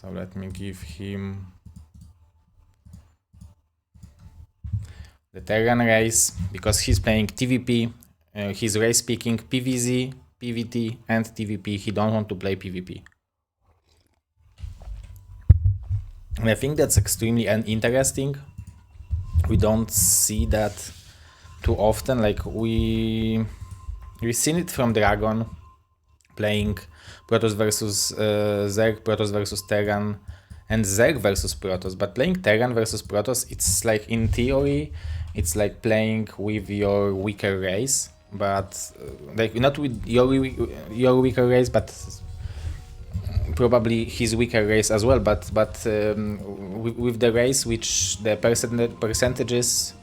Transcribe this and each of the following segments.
So let me give him the Terran race, because he's playing TVP. He's race picking PVZ, PVT, and TVP. He don't want to play PvP. And I think that's extremely interesting. We don't see that too often. Like we've seen it from Dragon, playing Protoss versus Zerg, Protoss versus Terran, and Zerg versus Protoss. But playing Terran versus Protoss, it's like, in theory, it's like playing with your weaker race, but like not with your weaker race, but probably his weaker race as well. But with the race which the percentages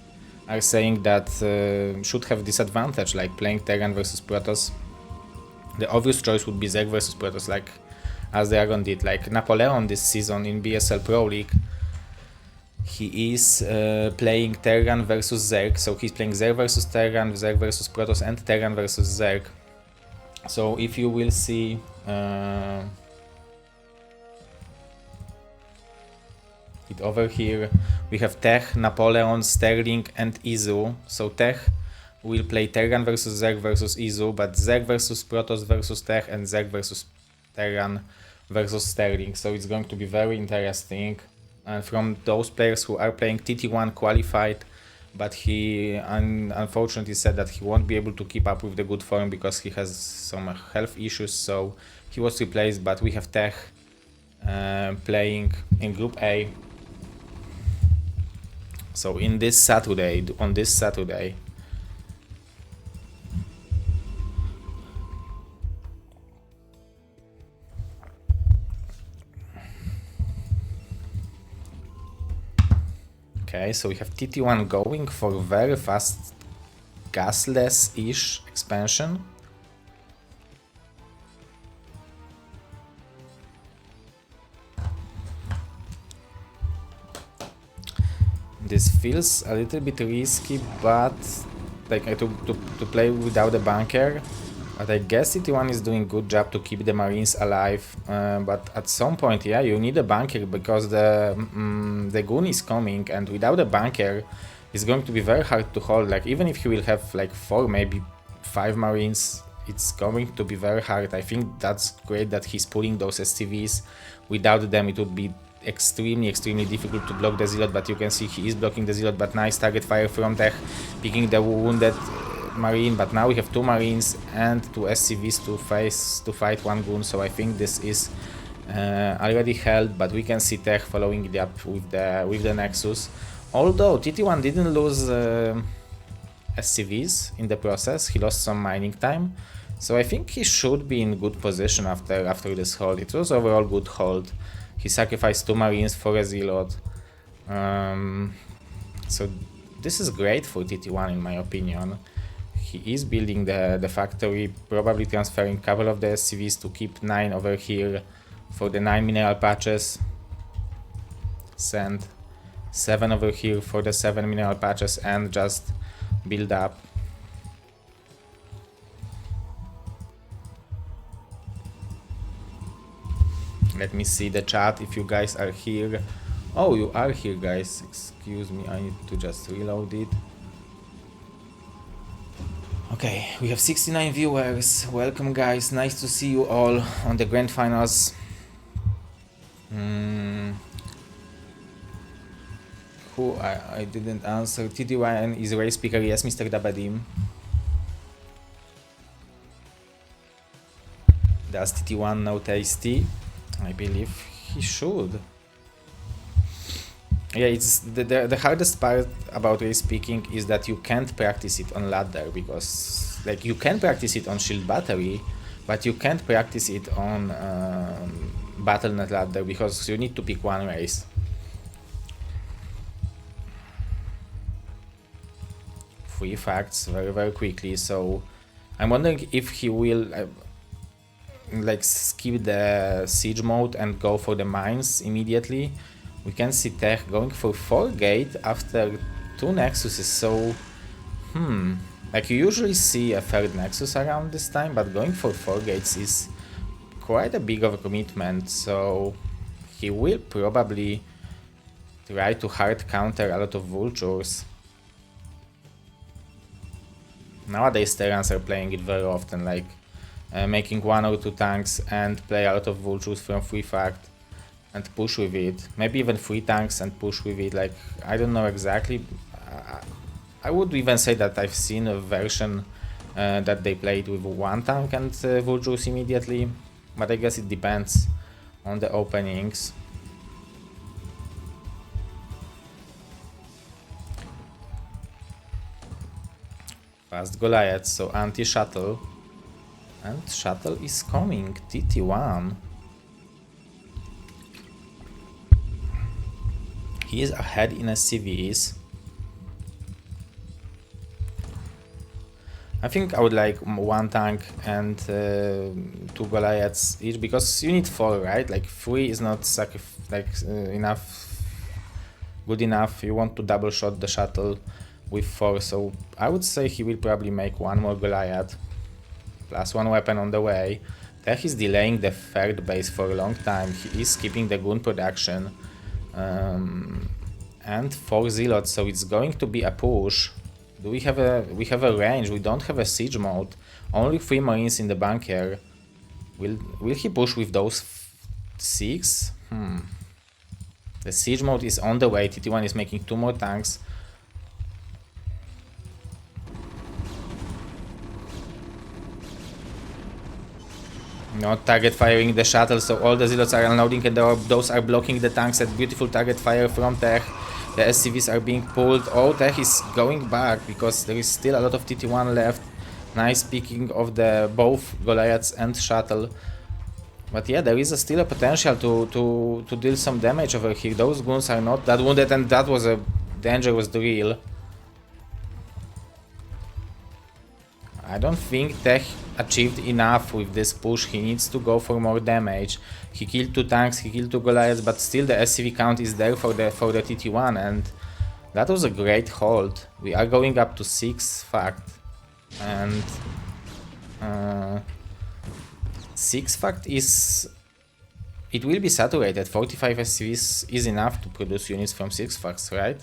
are saying that should have disadvantage, like playing Terran versus Protoss. The obvious choice would be Zerg versus Protoss, like as Dragon did. Like Napoleon this season in BSL Pro League, he is playing Terran versus Zerg, so he's playing Zerg versus Terran, Zerg versus Protoss, and Terran versus Zerg. So if you will see it over here, we have Tech, Napoleon, Sterling, and Izu. So Tech will play Terran versus Zerg versus Izu, but Zerg versus Protoss versus Tech, and Zerg versus Terran versus Sterling. So it's going to be very interesting. And from those players who are playing TT1 qualified, but he unfortunately said that he won't be able to keep up with the good form because he has some health issues, so he was replaced. But we have Tech playing in Group A. So on this Saturday, okay, so we have TT1 going for very fast gasless-ish expansion. This feels a little bit risky, but like to play without a bunker. But I guess TT1 is doing good job to keep the Marines alive. But at some point, yeah, you need a bunker because the Goon is coming, and without a bunker, it's going to be very hard to hold. Like even if you will have like 4, maybe 5 Marines, it's going to be very hard. I think that's great that he's pulling those SCVs. Without them, it would be extremely difficult to block the Zealot, but you can see he is blocking the Zealot. But nice target fire from Tech, picking the wounded Marine. But now we have 2 Marines and 2 SCVs to fight 1 Goon, so I think this is already held. But we can see Tech following it up with the Nexus. Although TT1 didn't lose SCVs in the process, he lost some mining time, so I think he should be in good position after this hold. It was overall good hold. He sacrificed 2 Marines for a Zealot. So this is great for TT1 in my opinion. He is building the factory, probably transferring a couple of the SCVs to keep 9 over here for the 9 mineral patches. Send 7 over here for the 7 mineral patches and just build up. Let me see the chat if you guys are here. Oh, you are here, guys. Excuse me, I need to just reload it. Okay, we have 69 viewers. Welcome, guys. Nice to see you all on the grand finals. Who I didn't answer. TT1 is race speaker. Yes, Mr. Dabadim. Does TT1 know tasty? I believe he should. Yeah, it's the hardest part about race picking is that you can't practice it on ladder, because like you can practice it on shield battery, but you can't practice it on Battle.net ladder because you need to pick one race. Free facts very quickly. So I'm wondering if he will like skip the siege mode and go for the mines immediately. We can see Tech going for 4 gate after 2 Nexuses, so like you usually see a 3rd Nexus around this time, but going for 4 gates is quite a big of a commitment, so he will probably try to hard counter a lot of vultures. Nowadays Terrans are playing it very often, like making 1 or 2 tanks and play a lot of vultures from free fact and push with it. Maybe even 3 tanks and push with it, like, I don't know exactly. I would even say that I've seen a version that they played with 1 tank and vultures immediately, but I guess it depends on the openings. Fast Goliath, so anti-shuttle. And shuttle is coming, TT1. He is ahead in SCVs. I think I would like 1 tank and 2 Goliaths each, because you need 4, right? Like 3 is not enough, good enough. You want to double shot the shuttle with 4, so I would say he will probably make 1 more Goliath plus 1 weapon on the way. Tech is delaying the 3rd base for a long time. He is keeping the goon production and 4 zealots, so it's going to be a push. Do we have a range? We don't have a siege mode. Only 3 marines in the bunker. Will he push with those 6? The siege mode is on the way. TT1 is making 2 more tanks. Not target firing the shuttle, so all the zealots are unloading and those are blocking the tanks at beautiful target fire from Tech. The SCVs are being pulled. Oh, Tech is going back because there is still a lot of TT1 left. Nice picking of the both Goliaths and shuttle. But yeah, there is still a potential to deal some damage over here. Those goons are not that wounded, and that was a dangerous drill. I don't think Tech achieved enough with this push. He needs to go for more damage. He killed 2 tanks, he killed 2 Goliaths, but still the SCV count is there for the TT1, and that was a great hold. We are going up to 6 fact, and 6 fact is... it will be saturated. 45 SCVs is enough to produce units from 6 facts, right?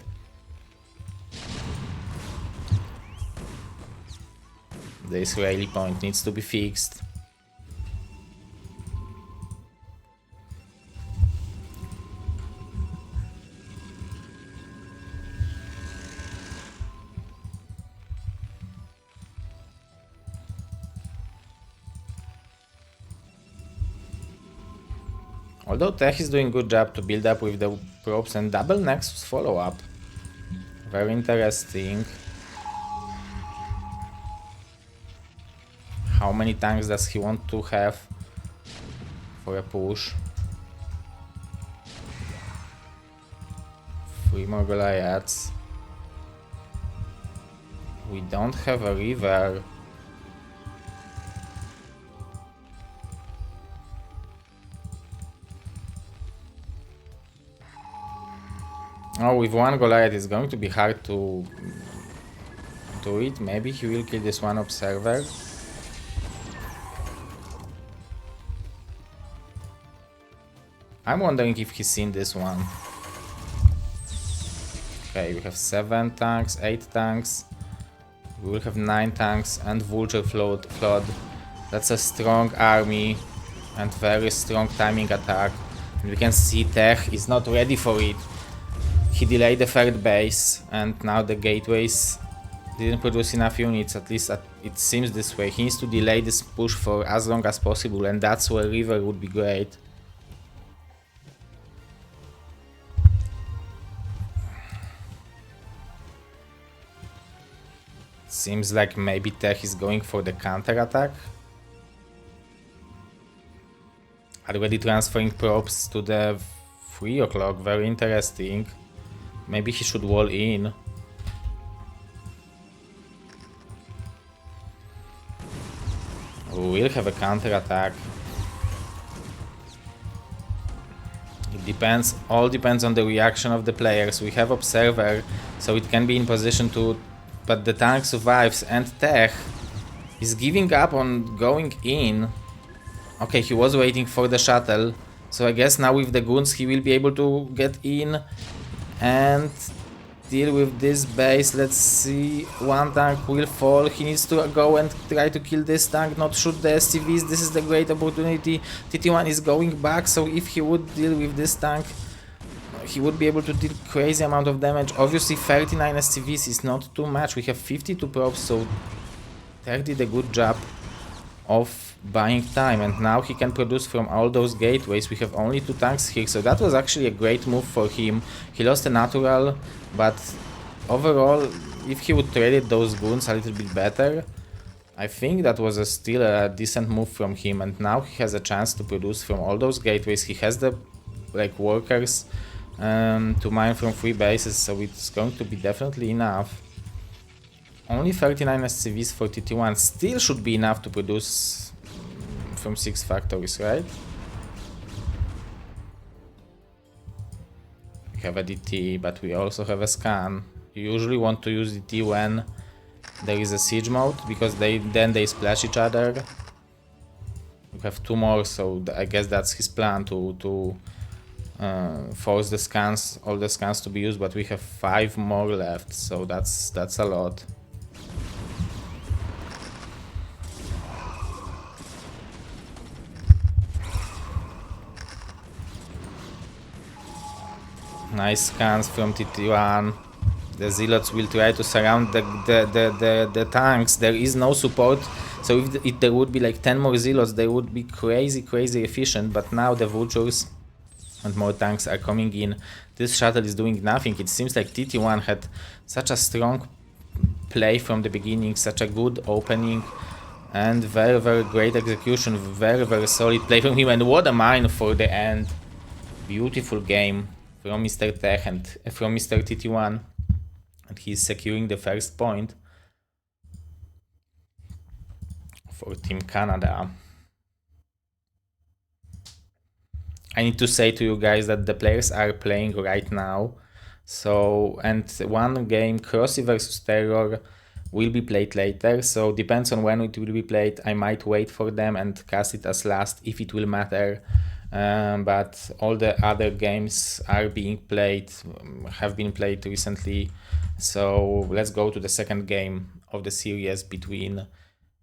The Israeli point needs to be fixed. Although Tech is doing good job to build up with the probes and double Nexus follow-up. Very interesting. How many tanks does he want to have for a push? 3 more Goliaths. We don't have a river. Oh, with 1 Goliath it's going to be hard to do it. Maybe he will kill this 1 observer. I'm wondering if he's seen this one. Okay, we have 7 tanks, 8 tanks. We will have 9 tanks and Vulture flood. That's a strong army and very strong timing attack. And we can see Tech is not ready for it. He delayed the 3rd base and now the gateways didn't produce enough units, at least it seems this way. He needs to delay this push for as long as possible, and that's where river would be great. Seems like maybe Tech is going for the counter attack. Already transferring probes to the 3 o'clock, very interesting. Maybe he should wall in. We'll have a counter attack. It depends, all depends on the reaction of the players. We have Observer, so it can be in position to... but the tank survives, and Tech is giving up on going in. Okay, he was waiting for the shuttle, So I guess now with the goons he will be able to get in and deal with this base. Let's see, one tank will fall. He needs to go and try to kill this tank, not shoot the SCVs. This is the great opportunity. TT1 is going back, so if he would deal with this tank, he would be able to deal crazy amount of damage. Obviously 39 SCVs is not too much. We have 52 probes, so 30 did a good job of buying time, and now he can produce from all those gateways. We have only 2 tanks here, so that was actually a great move for him. He lost a natural, but overall, if he would trade those goons a little bit better, I think that was still a decent move from him, and now he has a chance to produce from all those gateways. He has the workers to mine from 3 bases, so it's going to be definitely enough. Only 39 SCVs for TT1 still should be enough to produce from 6 factories, right? We have a DT, but we also have a scan. You usually want to use DT when there is a siege mode, because then they splash each other. We have 2 more, so I guess that's his plan to force the scans, all the scans to be used, but we have 5 more left, so that's a lot. Nice scans from TT1. The zealots will try to surround the tanks. There is no support, so if there would be like 10 more zealots, they would be crazy efficient, but now the vultures and more tanks are coming in. This shuttle is doing nothing. It seems like TT1 had such a strong play from the beginning, such a good opening, and very great execution, very solid play from him, and what a mine for the end. Beautiful game from Mr. Tech and from Mr. TT1, and he's securing the first point for Team Canada. I need to say to you guys that the players are playing right now, so, and one game, Crossy versus Terror, will be played later, so depends on when it will be played. I might wait for them and cast it as last if it will matter. But all the other games are being played, have been played recently. So let's go to the second game of the series between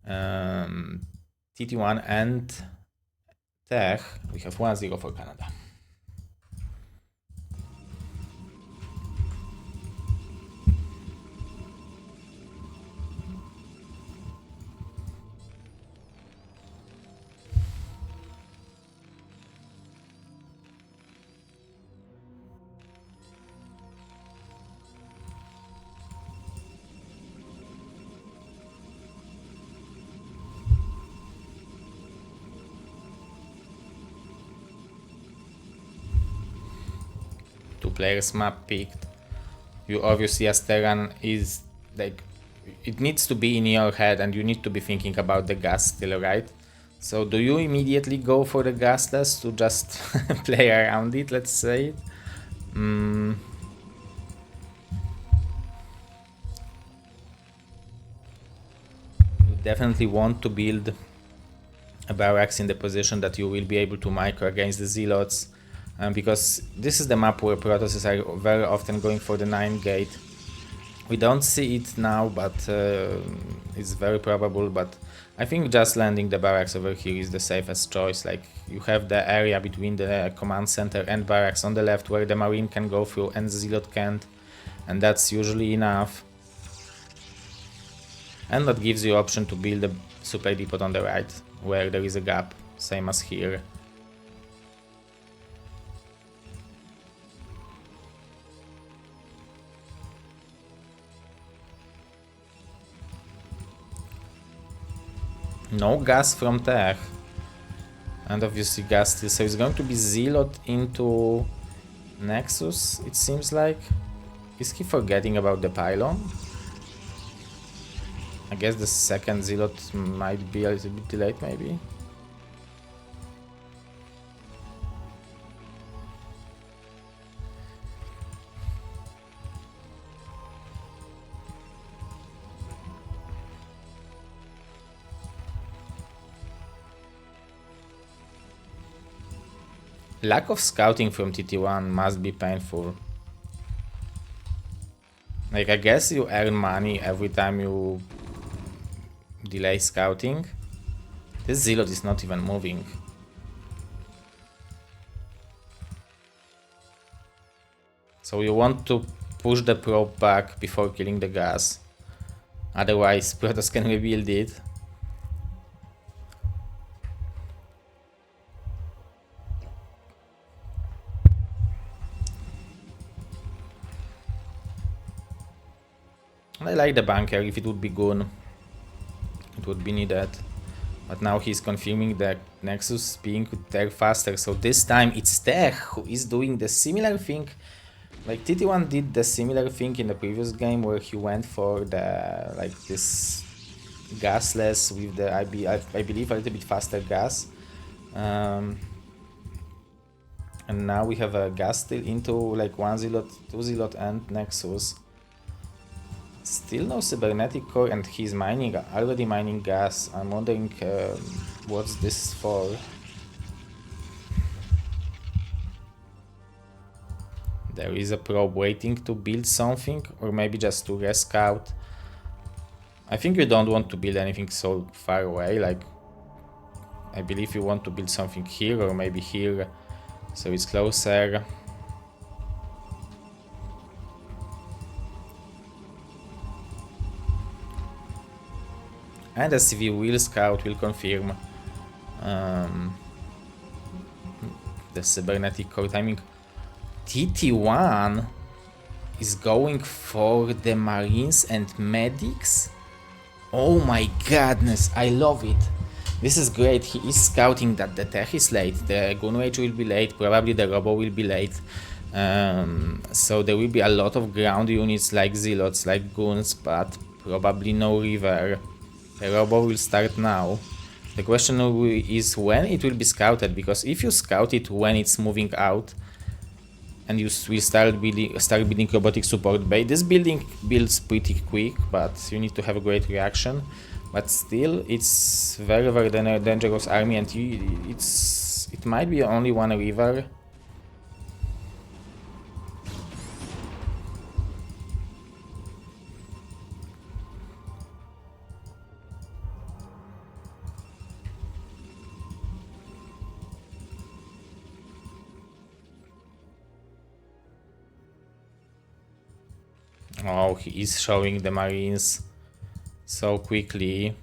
TT1 and Tech. We have 1-0 for Canada. Players map picked. You obviously, as Terran, is like, it needs to be in your head and you need to be thinking about the gas still, right? So do you immediately go for the gasless to just play around it, let's say? You definitely want to build a barracks in the position that you will be able to micro against the zealots. Because this is the map where Protosses are very often going for the 9 gate. We don't see it now, but it's very probable. But I think just landing the barracks over here is the safest choice. Like, you have the area between the command center and barracks on the left where the Marine can go through and the Zealot can't, and that's usually enough. And that gives you option to build a supply depot on the right where there is a gap, same as here. No gas from Tech, and obviously gas still, so it's going to be Zealot into Nexus, it seems like. Is he forgetting about the pylon? I guess the second Zealot might be a little bit delayed, maybe. Lack of scouting from TT1 must be painful. Like, I guess you earn money every time you delay scouting. This zealot is not even moving. So you want to push the probe back before killing the gas. Otherwise, Protoss can rebuild it. I like the bunker. If it would be good, it would be needed. But now he's confirming that Nexus being there faster. So this time it's Tech who is doing the similar thing. Like TT1 did the similar thing in the previous game where he went for the like this gasless with the I believe a little bit faster gas. And now we have a gas still into like 1 zealot, 2 zealot and Nexus. Still no cybernetic core and he's mining, already mining gas. I'm wondering what's this for. There is a probe waiting to build something or maybe just to rescout. I think you don't want to build anything so far away, like I believe you want to build something here or maybe here so it's closer. And the CV will scout, will confirm the cybernetic core timing. TT1 is going for the Marines and Medics. Oh my godness, I love it. This is great. He is scouting that the tech is late, the gun rage will be late, probably the robo will be late. So there will be a lot of ground units like zealots, like guns, but probably no river. The robo will start now. The question is when it will be scouted, because if you scout it when it's moving out and you will start building robotic support bay, this building builds pretty quick, but you need to have a great reaction. But still, it's very very dangerous army, and it might be only one river. Oh, he is showing the Marines so quickly.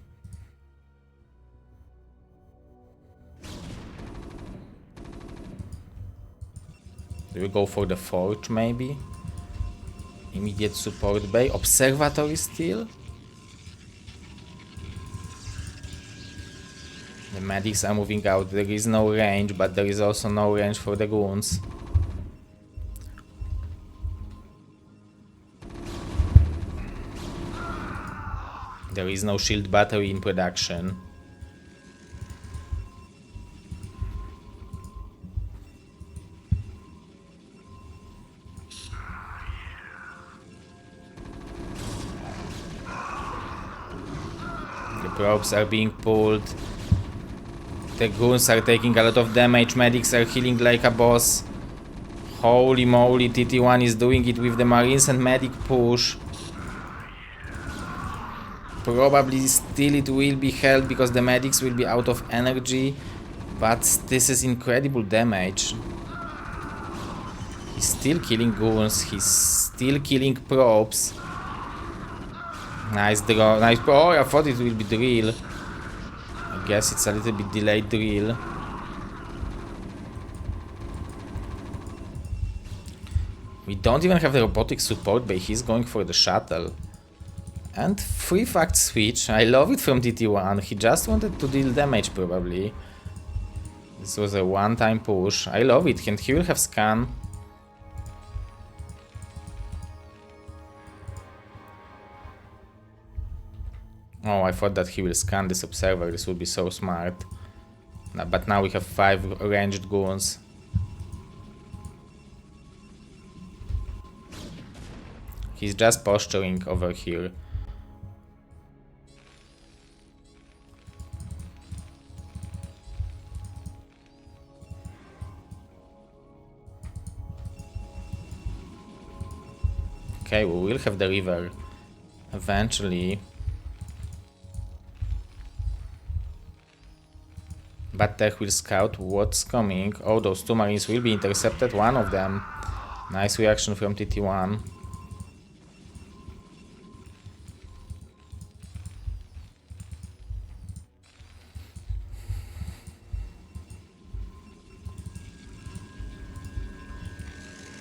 Do we go for the forge maybe? Immediate support bay. Observatory still? The medics are moving out. There is no range, but there is also no range for the goons. There is no shield battery in production. The probes are being pulled. The goons are taking a lot of damage. Medics are healing like a boss. Holy moly, TT1 is doing it with the Marines and medic push. Probably still it will be held because the medics will be out of energy, but this is incredible damage. He's still killing goons, he's still killing probes. Nice draw, nice. Oh, I thought it will be drill. I guess it's a little bit delayed drill. We don't even have the robotic support, but he's going for the shuttle. And free fact switch, I love it from TT1, he just wanted to deal damage probably. This was a one-time push, I love it, and he will have scan. Oh, I thought that he will scan this observer, this would be so smart. But now we have 5 ranged goons. He's just posturing over here. Okay, we will have the river eventually. But Tech will scout what's coming. Oh, those two marines will be intercepted, one of them. Nice reaction from TT1.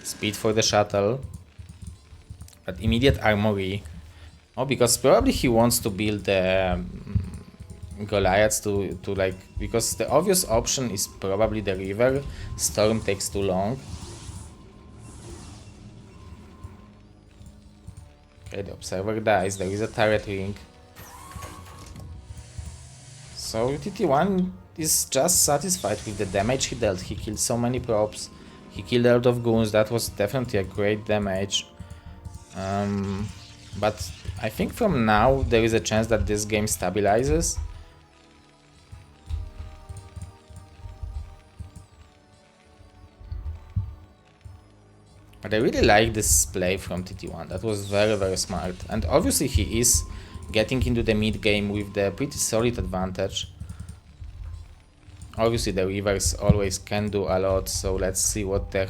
Speed for the shuttle. But immediate armory. Oh, because probably he wants to build the Goliaths to like, because the obvious option is probably the river. Storm takes too long. Okay, the observer dies. There is a turret ring. So TT1 is just satisfied with the damage he dealt. He killed so many props. He killed a lot of goons. That was definitely a great damage. But I think from now there is a chance that this game stabilizes. But I really like this play from TT1. That was very, very smart. And obviously he is getting into the mid game with the pretty solid advantage. Obviously the rivers always can do a lot, so let's see what the...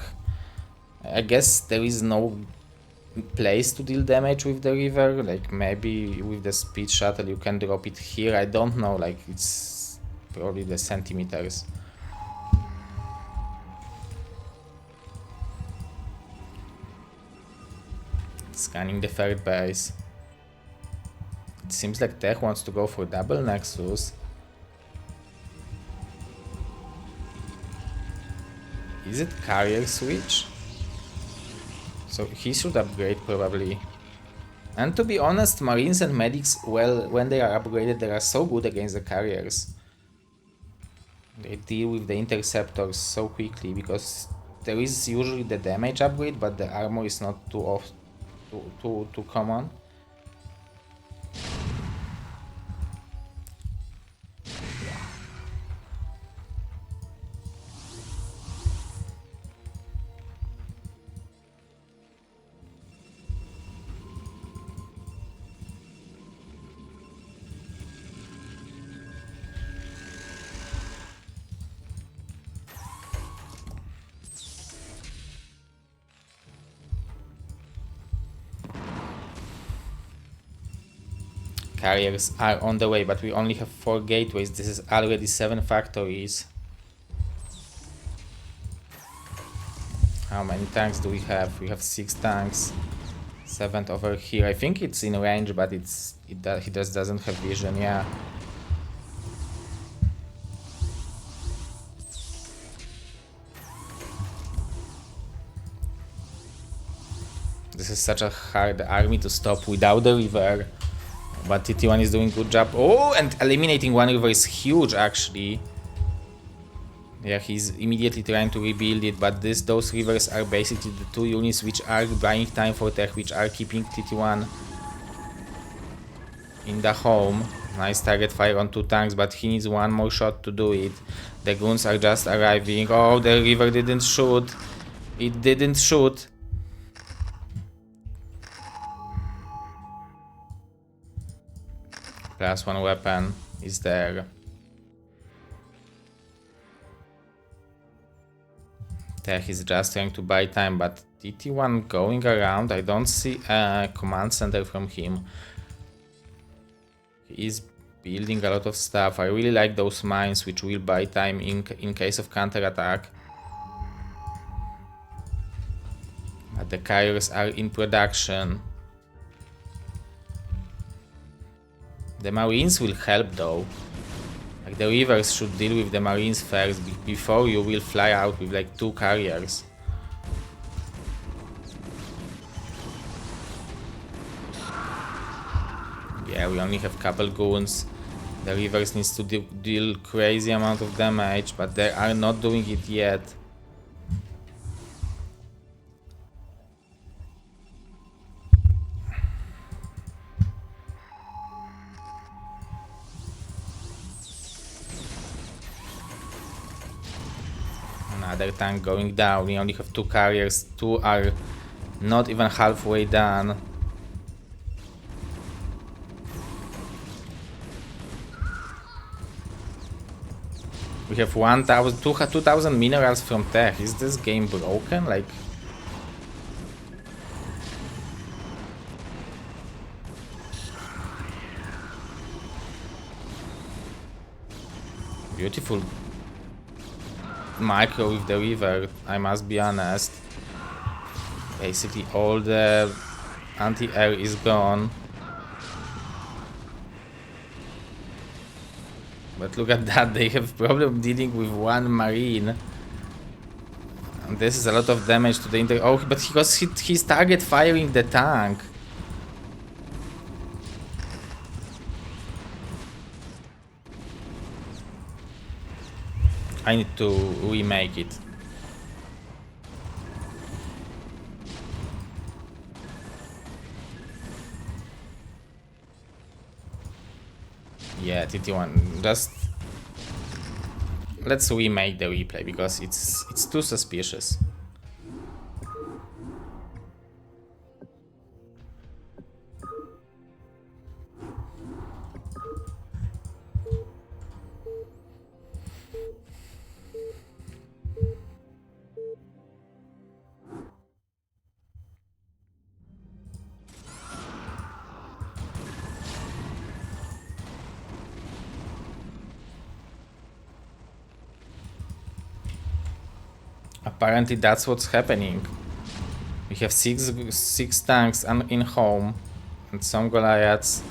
I guess there is no place to deal damage with the river, like maybe with the speed shuttle you can drop it here, I don't know, like it's probably the centimeters. Scanning the third base. It seems like Tech wants to go for double Nexus. Is it carrier switch? So he should upgrade probably. And to be honest, Marines and Medics, well, when they are upgraded, they are so good against the carriers. They deal with the interceptors so quickly because there is usually the damage upgrade, but the armor is not too common. Carriers are on the way, but we only have 4 gateways. This is already 7 factories. How many tanks do we have? We have 6 tanks. 7th over here. I think it's in range, but he just doesn't have vision, yeah. This is such a hard army to stop without the river. But TT1 is doing a good job. Oh, and eliminating one river is huge, actually. Yeah, he's immediately trying to rebuild it, but those rivers are basically the 2 units which are buying time for Tech, which are keeping TT1 in the home. Nice target fire on 2 tanks, but he needs 1 more shot to do it. The goons are just arriving. Oh, the river didn't shoot. It didn't shoot. Plus 1 weapon is there. Tech is just trying to buy time, but TT1 going around, I don't see a command center from him. He is building a lot of stuff. I really like those mines which will buy time in case of counterattack. But the carriers are in production. The Marines will help though. Like the rivers should deal with the Marines first before you will fly out with like 2 carriers. Yeah, we only have a couple goons. The rivers needs to deal crazy amount of damage, but they are not doing it yet. Another tank going down. We only have 2 carriers. 2 are Not even halfway done. We have 2,000 minerals from tech. Is this game broken? Like... Beautiful micro with the river, I must be honest. Basically all the anti-air is gone. But look at that, they have problem dealing with one marine. And this is a lot of damage to the inter... Oh, but because he's target firing the tank. I need to remake it. Yeah, TT1. Just let's remake the replay because it's too suspicious. Apparently that's what's happening. We have six tanks in home and some Goliaths.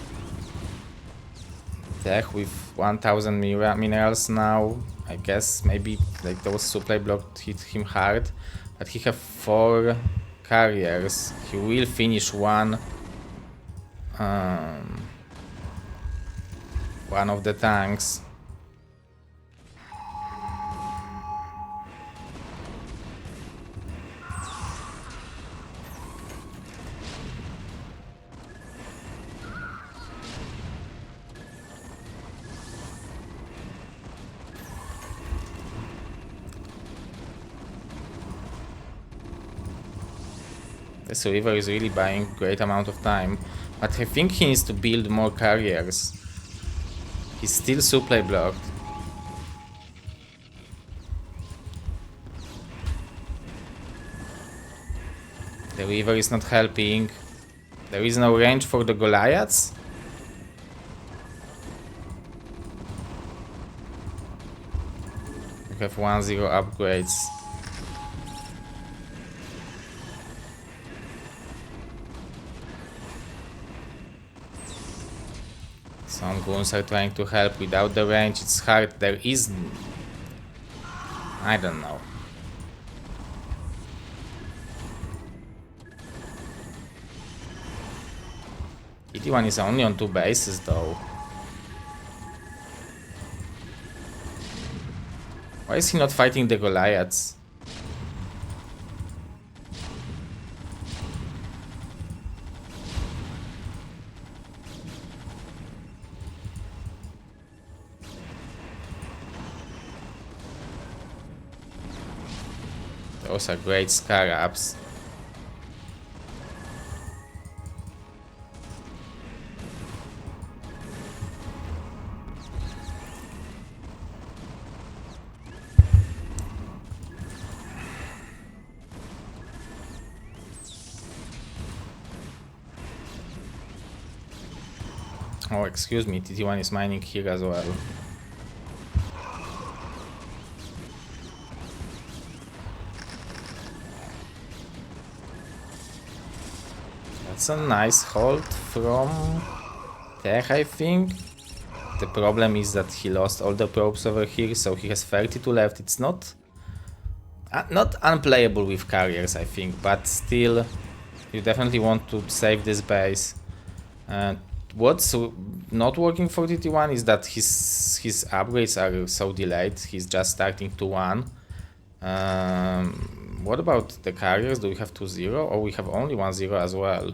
Tech with 1,000 minerals now. I guess maybe like those supply blocks hit him hard, but he have 4 carriers. He will finish one of the tanks. This river is really buying great amount of time, but I think he needs to build more carriers. He's still supply blocked. The river is not helping. There is no range for the Goliaths. We have 1-0 upgrades. Some goons are trying to help without the range. It's hard. There is... I don't know. ET1 is only on 2 bases though. Why is he not fighting the Goliaths? Those are great scarabs. Oh, excuse me, TT1 is mining here as well. That's a nice hold from Tech, I think. The problem is that he lost all the probes over here, so he has 32 left. It's not unplayable with carriers, I think, but still, you definitely want to save this base. What's not working for TT1 is that his upgrades are so delayed. He's just starting to 1. What about the carriers? Do we have 2-0? Or we have only 1-0 as well?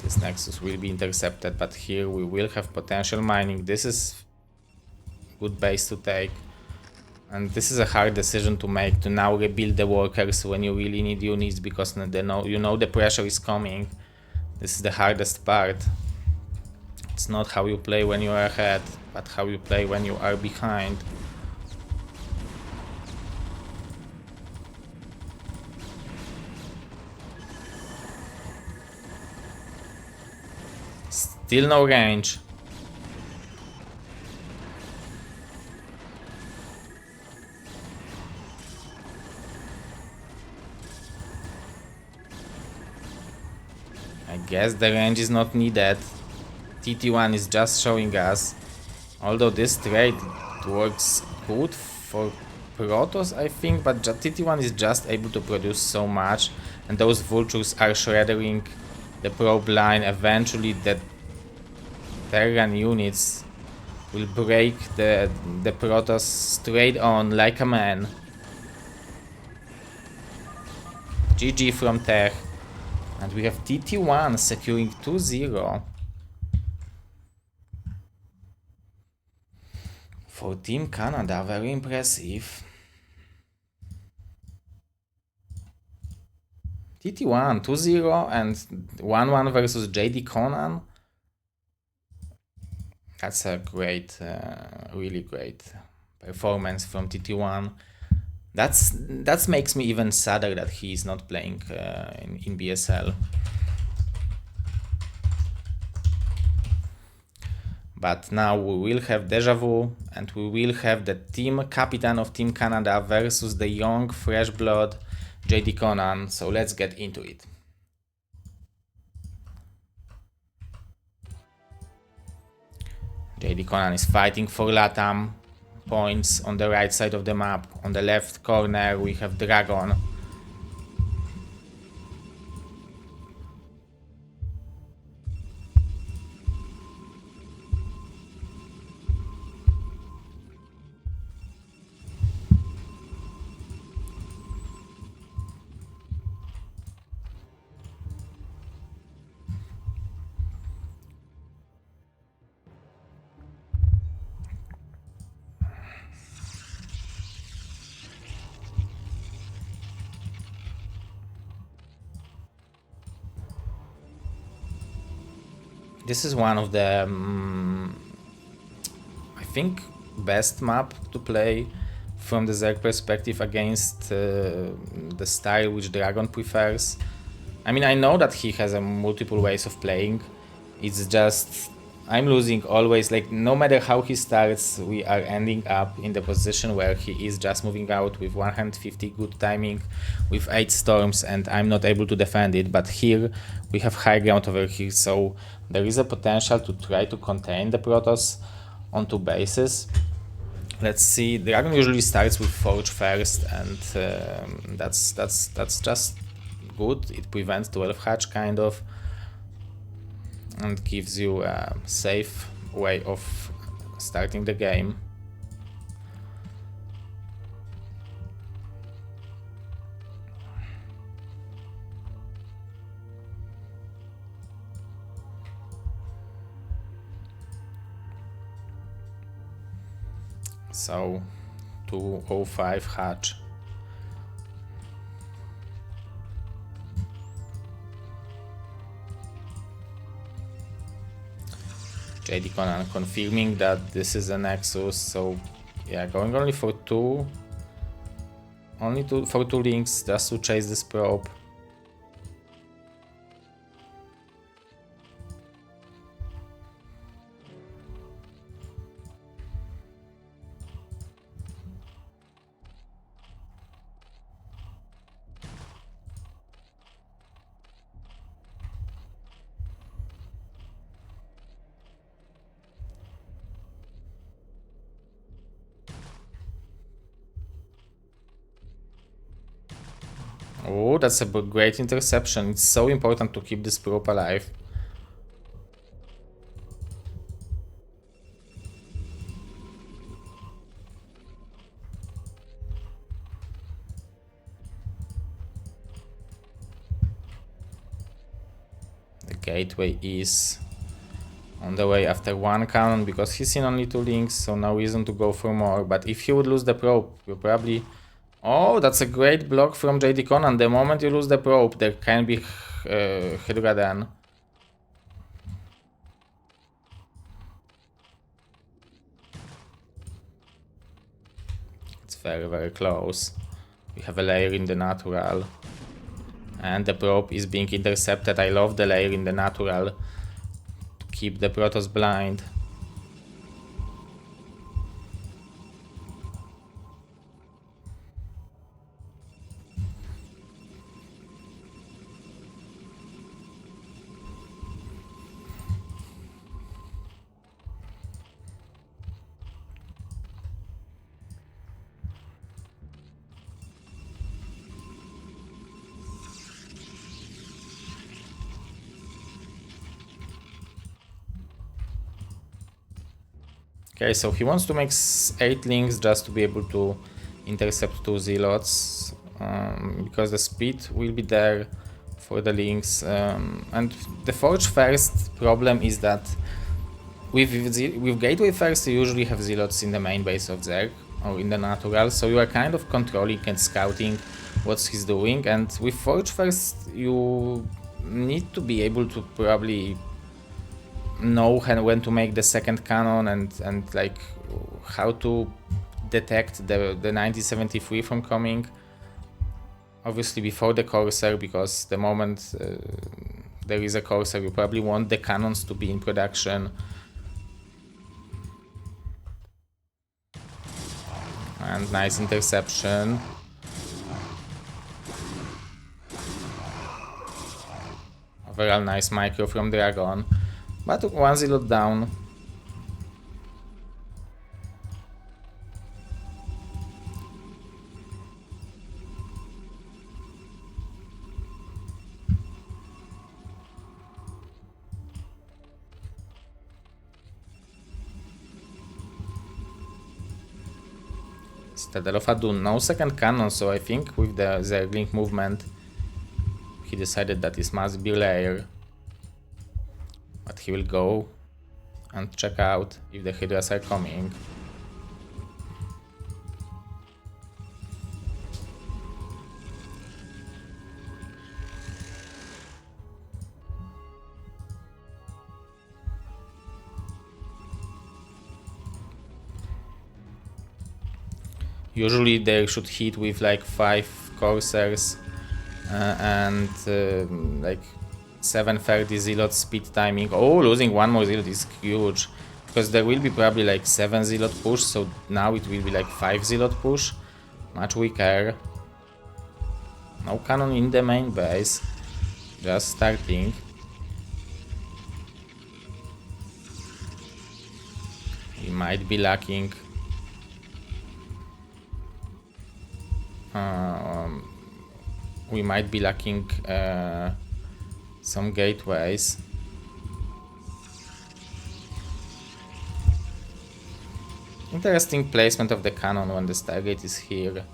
This Nexus will be intercepted, but here we will have potential mining. This is good base to take. And this is a hard decision to make, to now rebuild the workers when you really need units, because they know, you know the pressure is coming. This is the hardest part. It's not how you play when you are ahead, but how you play when you are behind. Still no range. I guess the range is not needed. TT1 is just showing us. Although this trade works good for Protoss, I think, but TT1 is just able to produce so much, and those vultures are shredding the probe line. Eventually the Terran units will break the Protoss straight on like a man. GG from Tech. And we have TT1 securing 2-0. For Team Canada, very impressive. TT1 2-0 and 1-1 versus JD Conan. That's a great, really great performance from TT1. That makes me even sadder that he is not playing in BSL. But now we will have Deja Vu, and we will have the team captain of Team Canada versus the young, fresh blood JD Conan. So let's get into it. JD Conan is fighting for LATAM points on the right side of the map. On the left corner we have Dragon. This is one of the, I think, best map to play from the Zerg perspective against the style which Dragon prefers. I mean, I know that he has multiple ways of playing. It's just I'm losing always. Like, no matter how he starts, we are ending up in the position where he is just moving out with 150 good timing with 8 storms, and I'm not able to defend it. But here we have high ground over here, so there is a potential to try to contain the Protoss on 2 bases. Let's see. Dragon usually starts with Forge first, and that's just good. It prevents 12 hatch kind of, and gives you a safe way of starting the game. So 205 hatch. JD Conan confirming that this is a Nexus, so yeah, going only for 2. Only for 2 links just to chase this probe. Oh, that's a great interception. It's so important to keep this probe alive. The gateway is on the way after one cannon because he's seen only 2 links, so no reason to go for more. But if he would lose the probe, you probably... Oh, that's a great block from JD Conan. The moment you lose the probe, there can be Hydra then. It's very, very close. We have a layer in the natural. And the probe is being intercepted. I love the layer in the natural to keep the Protoss blind. Okay, so he wants to make 8 links just to be able to intercept 2 zealots, because the speed will be there for the links. And the Forge First problem is that with Gateway First you usually have zealots in the main base of Zerg or in the natural, so you are kind of controlling and scouting what he's doing, and with Forge First you need to be able to probably know when to make the second cannon and like how to detect the 9073 from coming. Obviously before the Corsair, because the moment there is a Corsair you probably want the cannons to be in production. And nice interception. Overall nice micro from Dragon. But 1 zealot down. Citadel of Adun, no second cannon, so I think with the Zergling movement he decided that this must be layer. But he will go and check out if the Hydras are coming. Usually they should hit with like 5 Corsairs and like 730 zealot speed timing. Oh, losing 1 more zealot is huge, because there will be probably like 7 zealot push, so now it will be like 5 zealot push. Much weaker. No cannon in the main base, just starting. We might be lacking some gateways. Interesting placement of the cannon when the Stargate is here.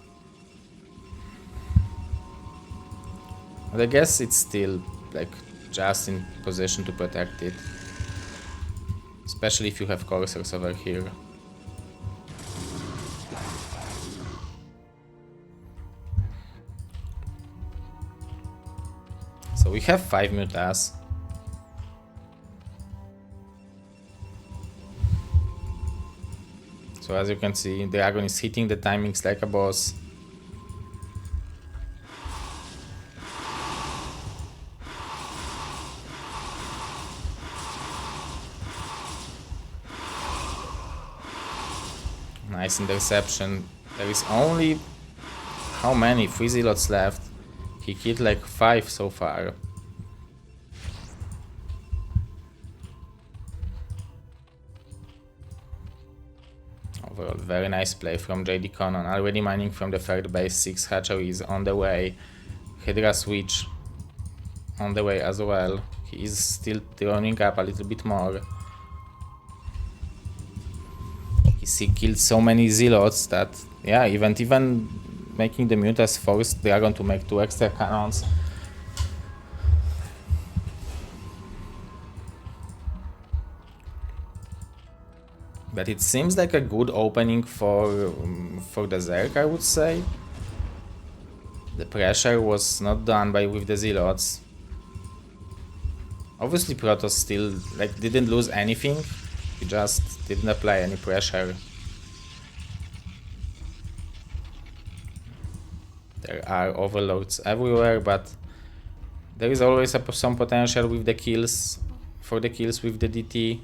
But I guess it's still like just in position to protect it, especially if you have Corsairs over here. So we have 5 mutas. So as you can see, the Dragon is hitting the timings like a boss. Nice interception. There is only... how many? 3 zealots left. He killed like 5 so far. Overall, very nice play from JD Conan. Already mining from the third base, 6 hatcheries on the way. Hydra switch on the way as well. He is still turning up a little bit more. He killed so many zealots that, yeah, even making the mutas forced Dragon to make 2 extra cannons. But it seems like a good opening for the Zerg, I would say. The pressure was not done with the Zealots. Obviously Protoss still didn't lose anything. He just didn't apply any pressure. There are overloads everywhere, but there is always some potential with the kills, for the kills with the DT.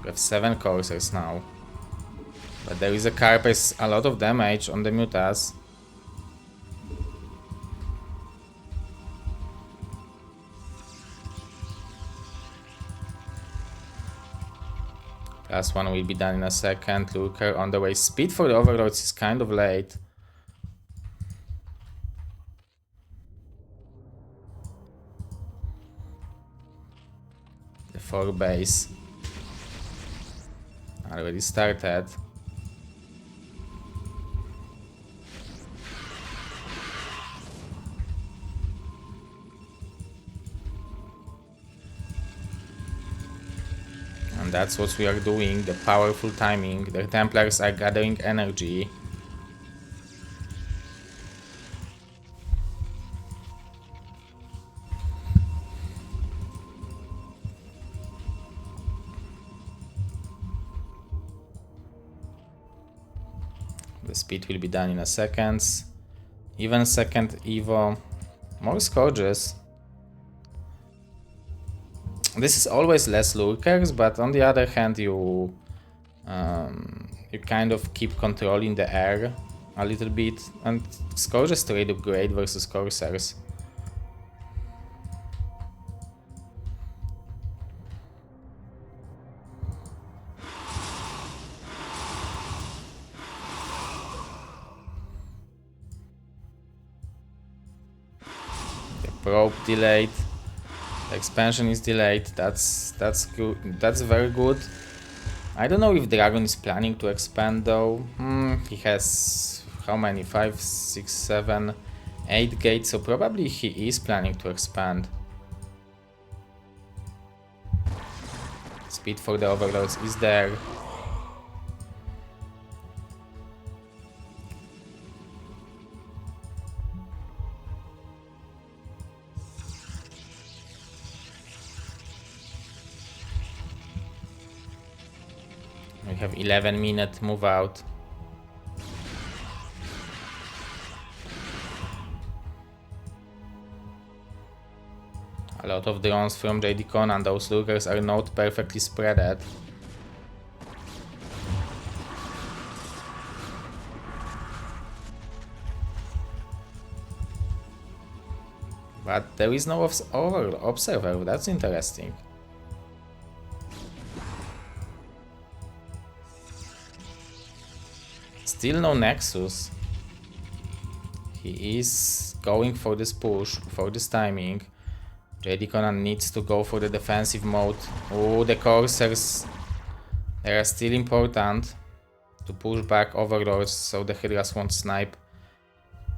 We have 7 coursers now. But there is a Carapace, a lot of damage on the Mutas. Last one will be done in a second. Lurker on the way. Speed for the Overlords is kind of late. The 4 base already started. And that's what we are doing, the powerful timing. The Templars are gathering energy. The speed will be done in a second. Even second Evo. More Scourges. This is always less Lurkers, but on the other hand, you kind of keep controlling the air a little bit, and Scourges trade up great versus Corsairs. The probe delayed. The expansion is delayed. That's good. That's very good. I don't know if Dragon is planning to expand though. He has how many? 5, 6, 7, 8 gates, so probably he is planning to expand. Speed for the Overlords is there. We have 11-minute move out. A lot of drones from JD Con, and those Lurkers are not perfectly spreaded. But there is no observer, that's interesting. Still no Nexus. He is going for this push, for this timing. JD Conan needs to go for the defensive mode. Oh, the Corsairs, they are still important to push back Overlords so the Hydras won't snipe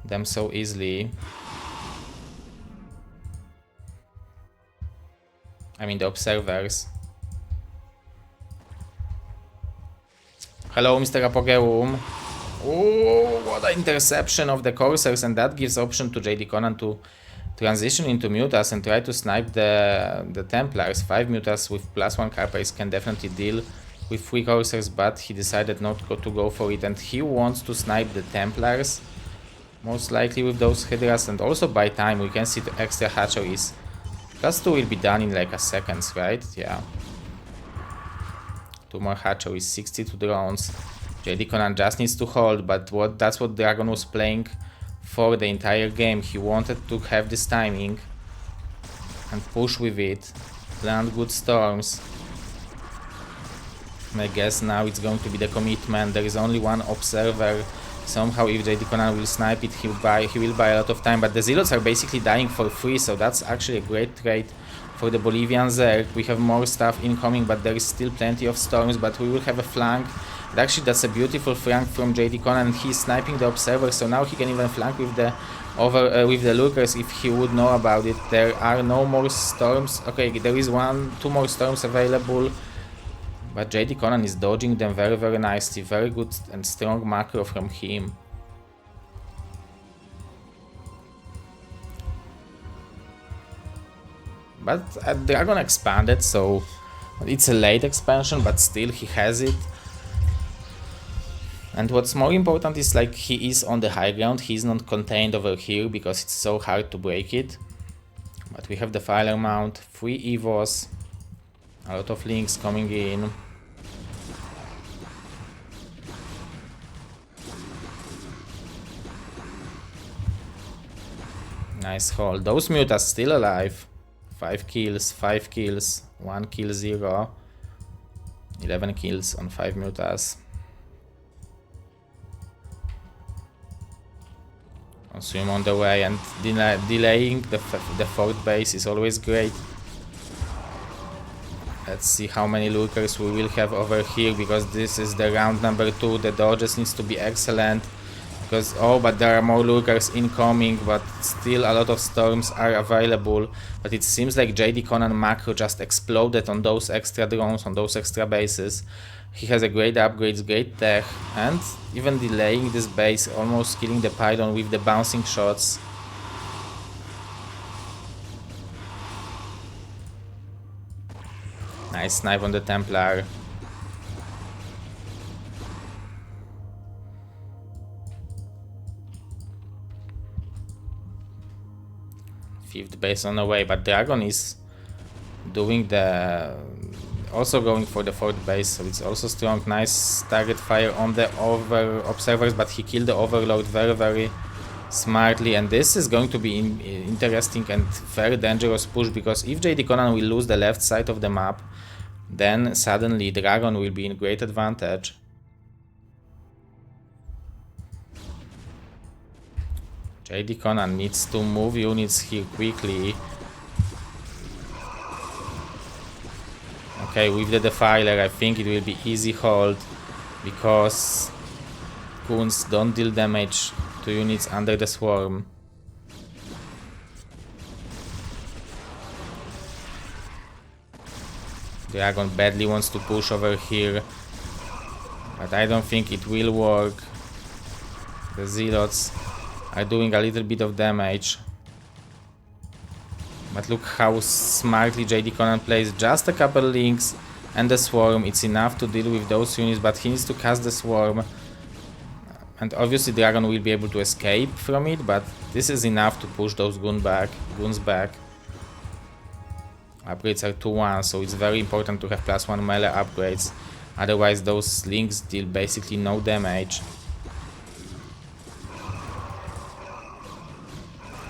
them so easily. I mean the observers. Hello, Mr. Apogeum. Oh, what an interception of the Corsairs, and that gives option to JD Conan to transition into Mutas and try to snipe the Templars. 5 Mutas with +1 Carapace can definitely deal with 3 Corsairs, but he decided not to go for it, and he wants to snipe the Templars, most likely with those Hydras, and also by time we can see the extra hatcheries. +2 will be done in like a second, right? Yeah. 2 more hatcheries, 62 drones. JD Conan just needs to hold, but that's what Dragon was playing for the entire game. He wanted to have this timing and push with it, plant good storms. And I guess now it's going to be the commitment. There is only one observer. Somehow if JD Conan will snipe it, he will buy a lot of time, but the Zealots are basically dying for free, so that's actually a great trade for the Bolivian Zerg. We have more stuff incoming, but there is still plenty of storms, but we will have a flank But actually that's a beautiful flank from JD Conan, and he's sniping the observer, so now he can even flank with the with the lurkers if he would know about it. There are no more storms. Okay, there is two more storms available, but JD Conan is dodging them very, very nicely. Very good and strong macro from him. But Dragon expanded, so it's a late expansion, but still he has it. And what's more important is like he is on the high ground, he's not contained over here because it's so hard to break it. But we have the Filer Mount, 3 Evos, a lot of links coming in. Nice hold. Those mutas still alive. 5 kills, 1 kill, 0. 11 kills on 5 mutas. Consume on the way, and delaying the fourth base is always great. Let's see how many lurkers we will have over here, because this is the round number 2. The dodges needs to be excellent. Because, oh, but there are more lurkers incoming, but still a lot of storms are available. But it seems like JD Conan macro just exploded on those extra drones, on those extra bases. He has a great upgrades, great tech, and even delaying this base, almost killing the pylon with the bouncing shots. Nice snipe on the Templar. Fifth base on the way, but Dragon is doing the... also going for the fourth base, so it's also strong. Nice target fire on the observers, but he killed the Overlord very, very smartly, and this is going to be interesting and very dangerous push, because if JD Conan will lose the left side of the map, then suddenly Dragon will be in great advantage. JD Conan needs to move units here quickly. Okay, with the Defiler I think it will be easy hold, because goons don't deal damage to units under the swarm. Dragon badly wants to push over here, but I don't think it will work. The Zealots are doing a little bit of damage. But look how smartly JD Conan plays. Just a couple links and the swarm. It's enough to deal with those units, but he needs to cast the swarm. And obviously Dragon will be able to escape from it, but this is enough to push those goons back. Upgrades are 2-1, so it's very important to have +1 melee upgrades. Otherwise those links deal basically no damage.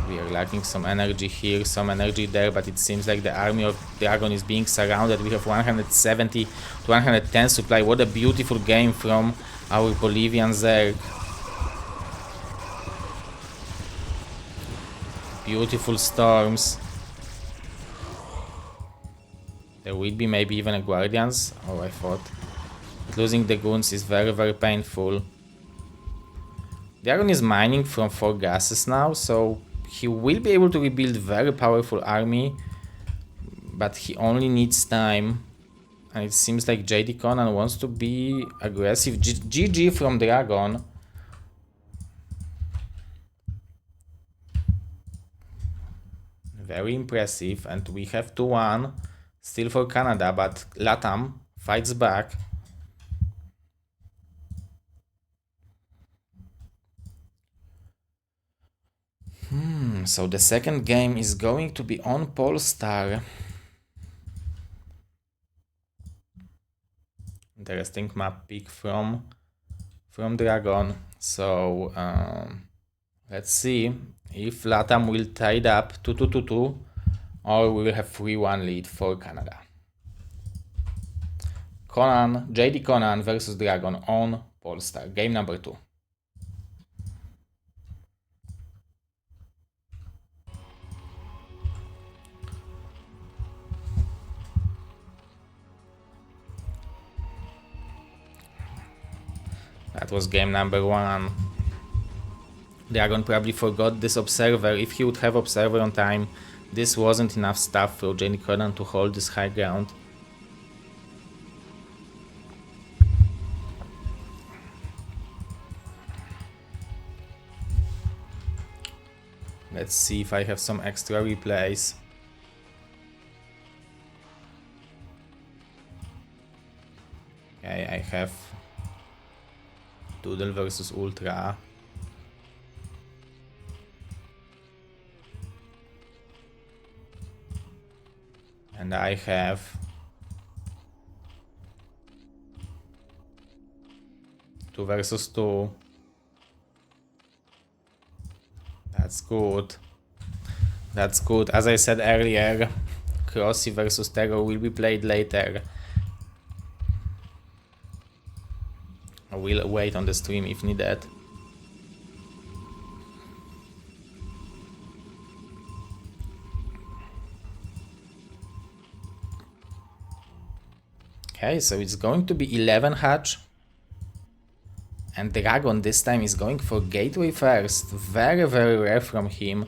We are lacking some energy here, some energy there, but it seems like the army of Dragon is being surrounded. We have 170 to 110 supply. What a beautiful game from our Bolivian Zerg. Beautiful storms. There will be maybe even a Guardians. Oh, I thought. But losing the goons is very, very painful. Dragon is mining from 4 gases now, so he will be able to rebuild very powerful army, but he only needs time. And it seems like JD Conan wants to be aggressive. GG from Dragon. Very impressive, and we have 2-1 still for Canada, but LATAM fights back. So the second game is going to be on Polestar. Interesting map pick from Dragon. So let's see if LATAM will tie it up 2-2-2-2, or we will have 3-1 lead for Canada. JD Conan versus Dragon on Polestar, game number 2. That was game number 1. Dragon probably forgot this observer. If he would have observer on time, this wasn't enough stuff for JD Conan to hold this high ground. Let's see if I have some extra replays. Okay, I have Doodle versus Ultra. And I have two versus two. That's good. That's good. As I said earlier, Crossy versus Terror will be played later. I will wait on the stream if needed. Okay, so it's going to be 11 hatch. And Dragon this time is going for Gateway first. Very, very rare from him.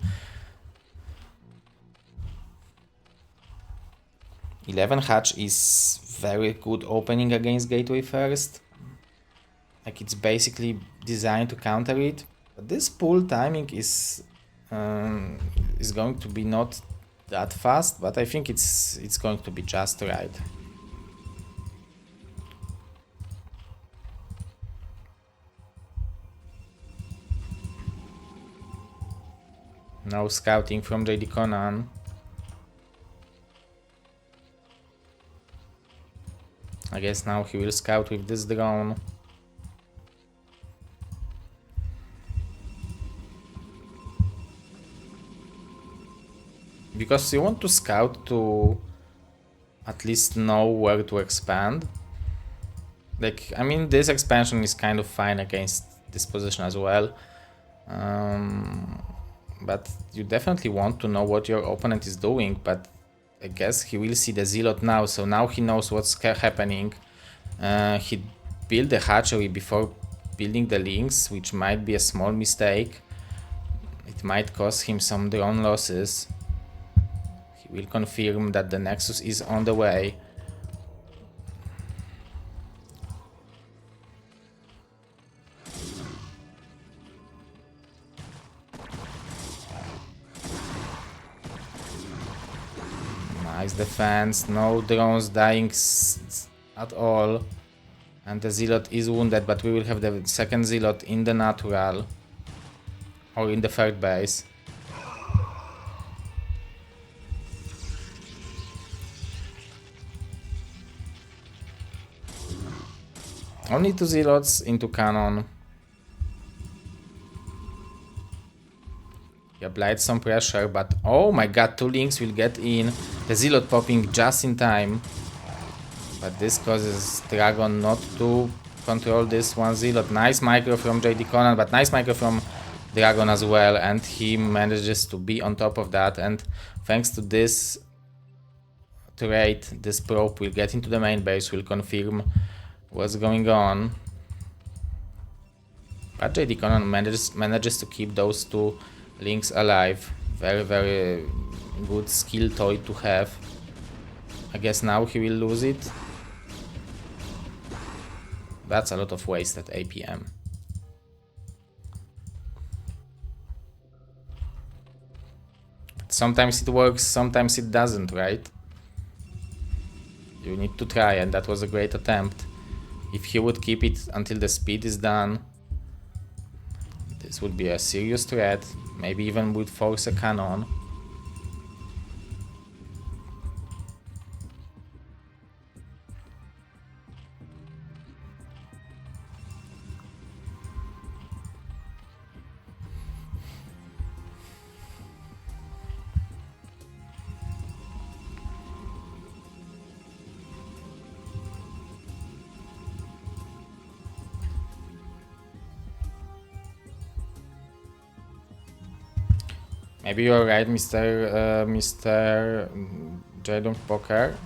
11 hatch is very good opening against Gateway first. Like, it's basically designed to counter it. But this pull timing is going to be not that fast, but I think it's going to be just right. No scouting from JD Conan. I guess now he will scout with this drone. Because you want to scout to at least know where to expand. Like, I mean, this expansion is kind of fine against this position as well. But you definitely want to know what your opponent is doing, but I guess he will see the Zealot now, so now he knows what's happening. He built the hatchery before building the links, which might be a small mistake. It might cause him some drone losses. He will confirm that the Nexus is on the way. Nice defense, no drones dying at all. And the Zealot is wounded, but we will have the second Zealot in the natural. Or in the third base. Only two Zealots into cannon. He applied some pressure, but oh my god, two links will get in. The Zealot popping just in time. But this causes Dragon not to control this one Zealot. Nice micro from JD Conan, but nice micro from Dragon as well. And he manages to be on top of that. And thanks to this trait, this probe will get into the main base, will confirm what's going on. But JD Conan manages to keep those two links alive. Very, very good skill toy to have. I guess now he will lose it. That's a lot of waste at APM. Sometimes it works, sometimes it doesn't, right? You need to try, and that was a great attempt. If he would keep it until the speed is done, this would be a serious threat. Maybe even would force a cannon. Maybe you're right, Mr. Jadong Poker.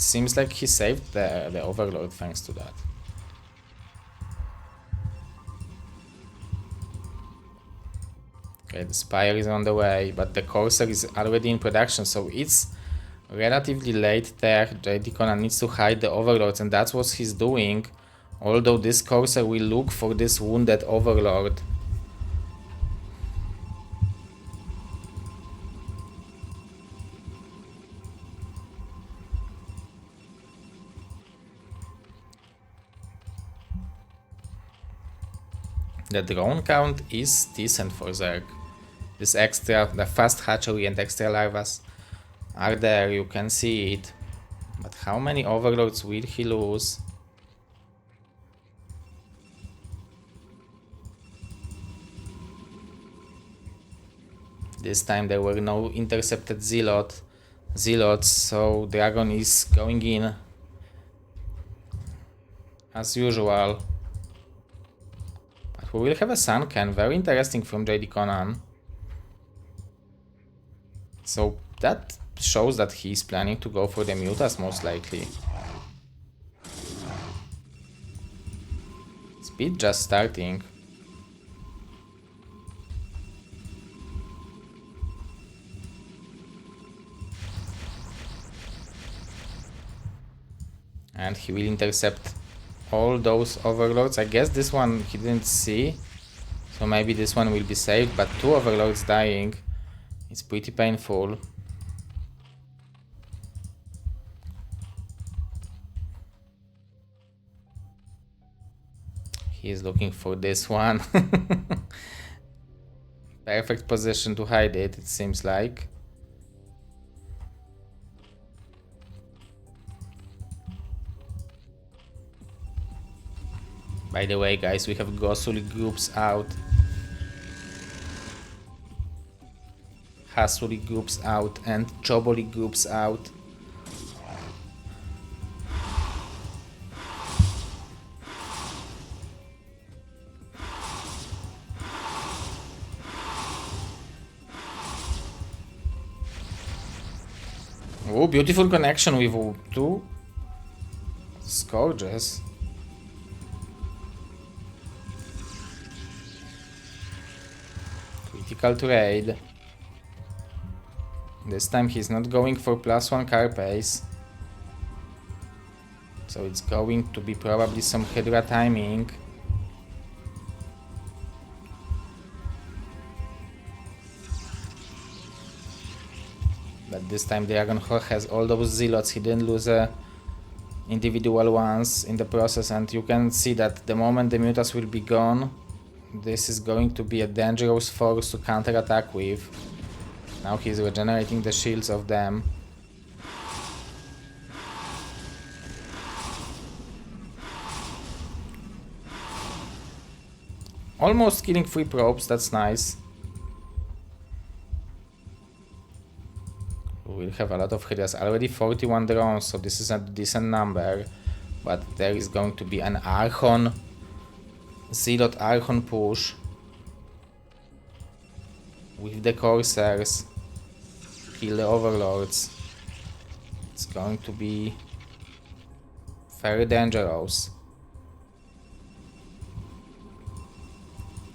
seems like he saved the Overlord thanks to that. Okay, the Spire is on the way, but the Corsair is already in production, so it's relatively late there. JD Conan needs to hide the Overlords, and that's what he's doing. Although this Corsair will look for this wounded Overlord. The drone count is decent for Zerg. This extra, the fast hatchery and extra larvas are there, you can see it. But how many Overlords will he lose? This time there were no intercepted zealots, so Dragon is going in as usual. But we will have a Sunken, very interesting from JD Conan. So that shows that he's planning to go for the Mutas most likely. Speed just starting. And he will intercept all those Overlords. I guess this one he didn't see, so maybe this one will be saved, but 2 Overlords dying. It's pretty painful. He is looking for this one. Perfect position to hide it, it seems like. By the way, guys, we have Gosuli groups out. Hasuli groups out and Choboli groups out. Oh, beautiful connection with 2 Scourges. Critical trade. This time he's not going for +1 Carapace. So it's going to be probably some Hydra timing. But this time Dragonhawk has all those zealots, he didn't lose individual ones in the process, and you can see that the moment the Mutas will be gone, this is going to be a dangerous force to counterattack with. Now he's regenerating the shields of them. Almost killing 3 probes, that's nice. We'll have a lot of Hydras, already 41 drones, so this is a decent number. But there is going to be an Archon, Zealot Archon push. With the Corsairs. Kill the Overlords. It's going to be very dangerous.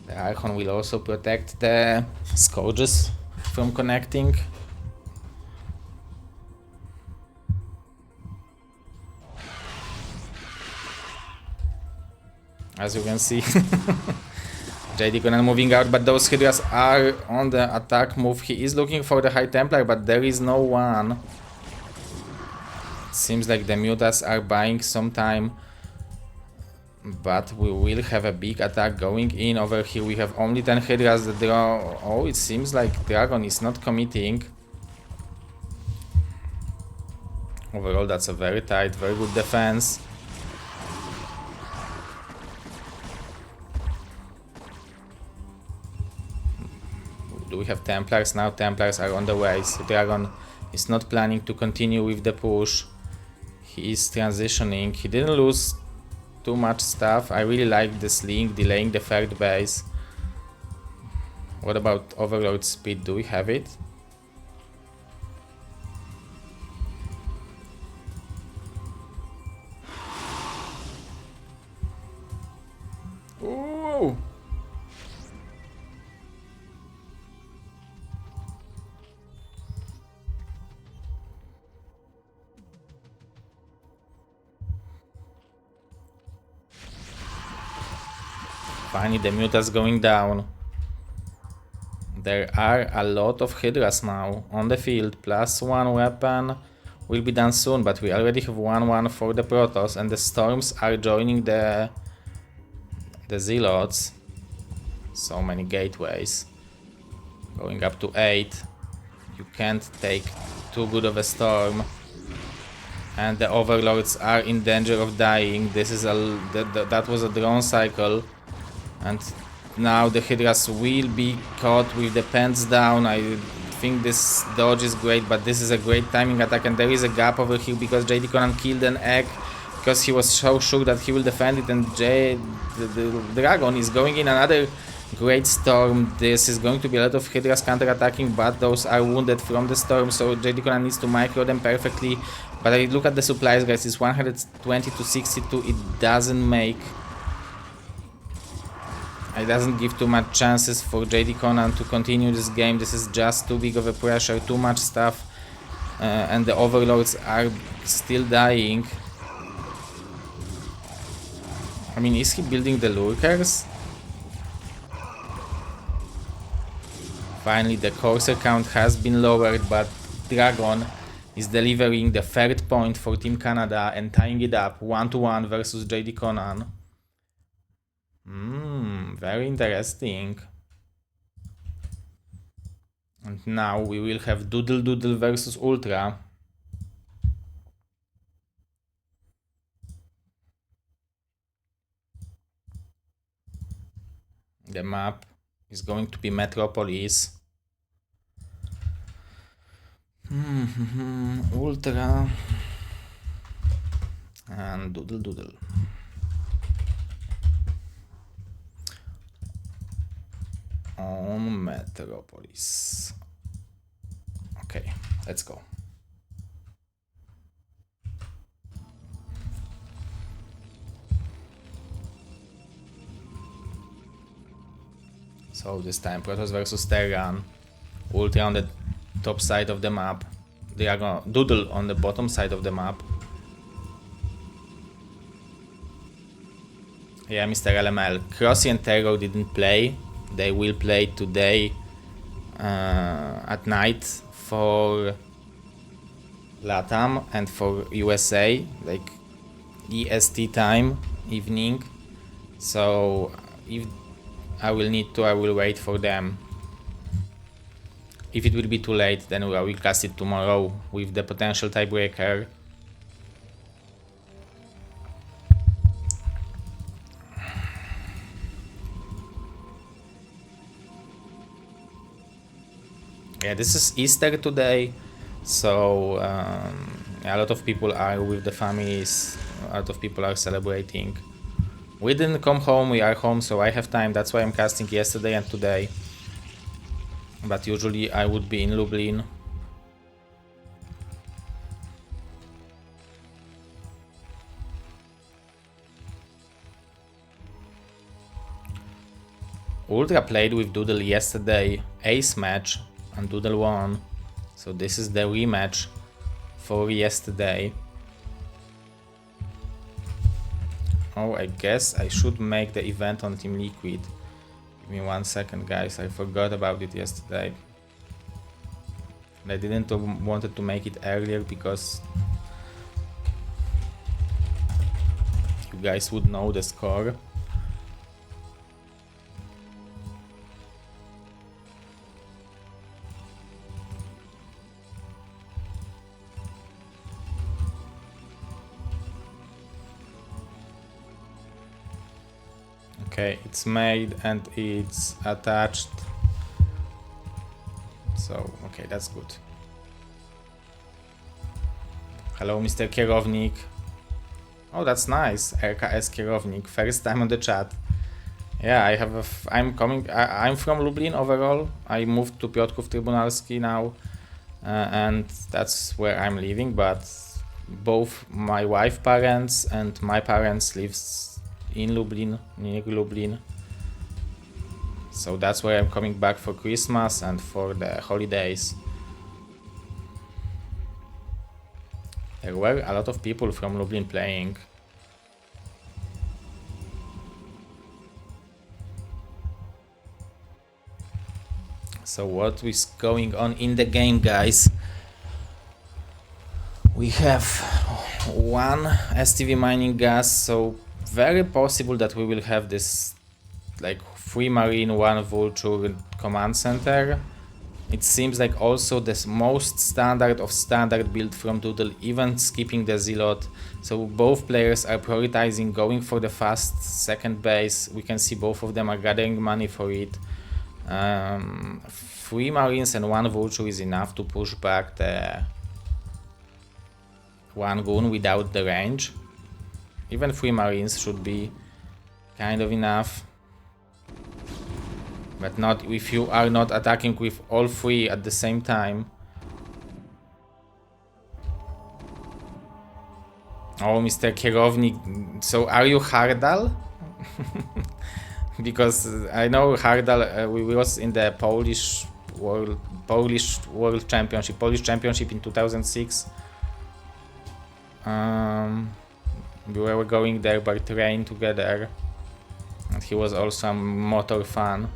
The Archon will also protect the Scourges from connecting. As you can see, JD Conan moving out, but those Hydras are on the attack move. He is looking for the High Templar, but there is no one. It seems like the Mutas are buying some time, but we will have a big attack going in. Over here we have only 10 Hydras. Oh, it seems like Dragon is not committing. Overall, that's a very tight, very good defense. Do we have Templars? Now Templars are on the way, so Dragon is not planning to continue with the push. He is transitioning. He didn't lose too much stuff. I really like this link, delaying the third base. What about Overlord speed? Do we have it? Ooh. Finally, the Muta's going down. There are a lot of Hydras now on the field. +1 weapon will be done soon, but we already have 1-1 for the Protoss, and the Storms are joining the Zealots. So many gateways. Going up to 8. You can't take too good of a storm. And the Overlords are in danger of dying. This is that was a drone cycle. And now the Hydras will be caught with the pants down. I think this dodge is great, but this is a great timing attack, and there is a gap over here because JD Conan killed an egg because he was so sure that he will defend it, and the Dragon is going in another great storm. This is going to be a lot of Hydras counter-attacking, but those are wounded from the storm, so JD Conan needs to micro them perfectly. But I look at the supplies, guys, it's 120 to 62, it doesn't make... It doesn't give too much chances for JD Conan to continue this game. This is just too big of a pressure, too much stuff, and the Overlords are still dying. I mean, is he building the lurkers? Finally, the Corsair count has been lowered, but Dragon is delivering the third point for Team Canada and tying it up 1-1 versus JD Conan. Very interesting. And now we will have Doodle Doodle versus Ultra. The map is going to be Metropolis. Ultra and Doodle Doodle. On Metropolis. Okay, let's go. So this time Protoss versus Terran. Ultra on the top side of the map. Dragon Doodle on the bottom side of the map. Yeah, Mr. LML. Crossy and Terror didn't play. They will play today at night for LATAM and for USA, like EST time, evening. So if I will need to, I will wait for them. If it will be too late, then I will cast it tomorrow with the potential tiebreaker. Yeah, this is Easter today, so a lot of people are with the families, a lot of people are celebrating. We didn't come home, we are home, so I have time, that's why I'm casting yesterday and today. But usually I would be in Lublin. Ultra played with Doodle yesterday, ace match, and Doodle won. So this is the rematch for yesterday. Oh, I guess I should make the event on Team Liquid. Give me 1 second, guys, I forgot about it yesterday. And I didn't wanted to make it earlier because you guys would know the score. Okay, it's made and it's attached. So, okay, that's good. Hello, Mr. Kierownik. Oh, that's nice. RKS Kierownik, first time on the chat. Yeah, I have I'm from Lublin overall. I moved to Piotrków Trybunalski now, and that's where I'm living, but both my wife's parents and my parents lives in Lublin, near Lublin. So that's where I'm coming back for Christmas and for the holidays. There were a lot of people from Lublin playing. So what is going on in the game, guys? We have one STV mining gas, so very possible that we will have this like 3 marine, 1 vulture command center. It seems like also the most standard of standard build from Doodle, even skipping the Zealot. So both players are prioritizing going for the fast second base. We can see both of them are gathering money for it. 3 marines and 1 vulture is enough to push back the 1 goon without the range. Even 3 marines should be kind of enough. But not if you are not attacking with all 3 at the same time. Oh, Mr. Kierownik, so are you Hardal? Because I know Hardal, we was in the Polish World Championship, Polish Championship in 2006. We were going there by train together, and he was also a motor fan.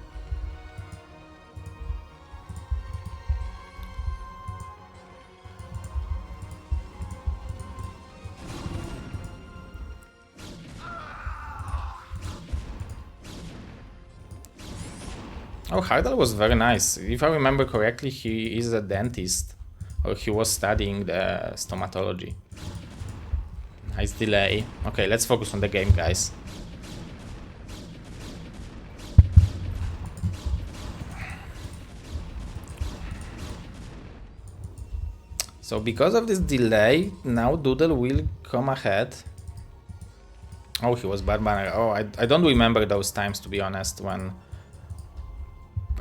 Oh, Hardal was very nice. If I remember correctly, he is a dentist, or he was studying the stomatology. Nice delay. Okay, let's focus on the game, guys. So because of this delay, now Doodle will come ahead. Oh, he was bad banner. Oh, I don't remember those times, to be honest, when...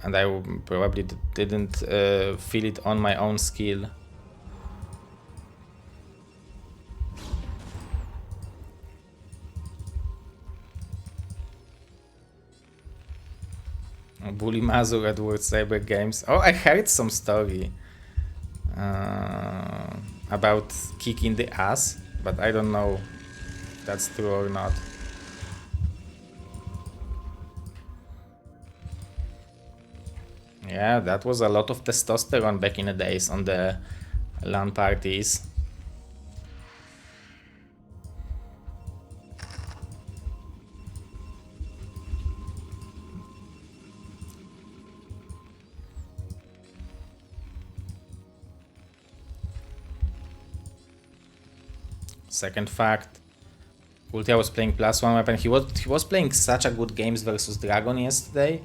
And I probably didn't feel it on my own skill. Bully Mazur at World Cyber Games. Oh, I heard some story about kicking the ass, but I don't know if that's true or not. Yeah, that was a lot of testosterone back in the days on the LAN parties. Second fact, Ultia was playing +1 weapon. He was playing such a good games versus Dragon yesterday.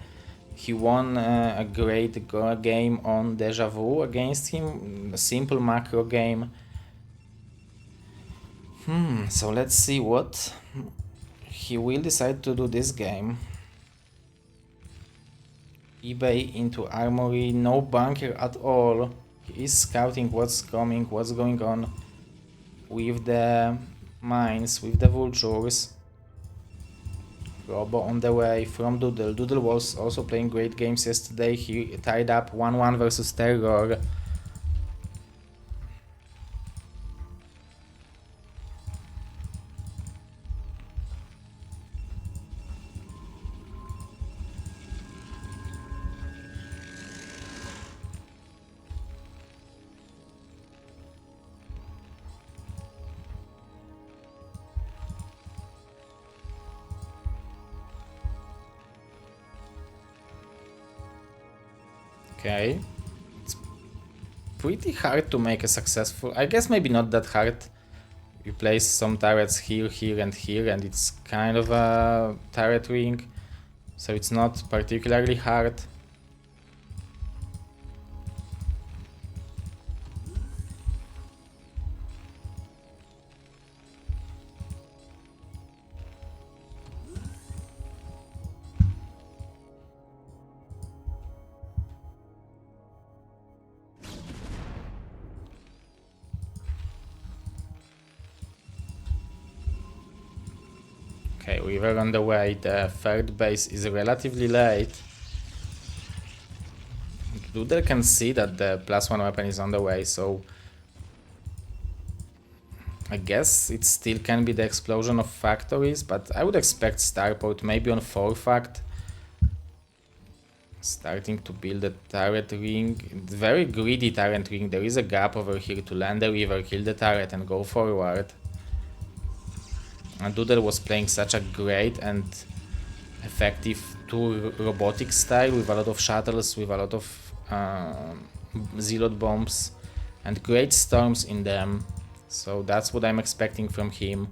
He won a great game on Deja Vu against him, a simple macro game. So let's see what he will decide to do this game. eBay into armory, no bunker at all. He is scouting what's coming, what's going on with the mines, with the vultures. Robo on the way from Doodle. Doodle was also playing great games yesterday. He tied up 1-1 versus Terror. Okay, it's pretty hard to make a successful... I guess maybe not that hard. You place some turrets here, here and here, and it's kind of a turret ring, so it's not particularly hard. Okay, we were on the way. The third base is relatively late. Doodle can see that the +1 weapon is on the way, so I guess it still can be the explosion of factories, but I would expect Starport maybe on 4 fact. Starting to build a turret ring. Very greedy turret ring. There is a gap over here to land the river, kill the turret and go forward. And Doodle was playing such a great and effective 2 robotic style with a lot of shuttles, with a lot of zealot bombs and great storms in them. So that's what I'm expecting from him.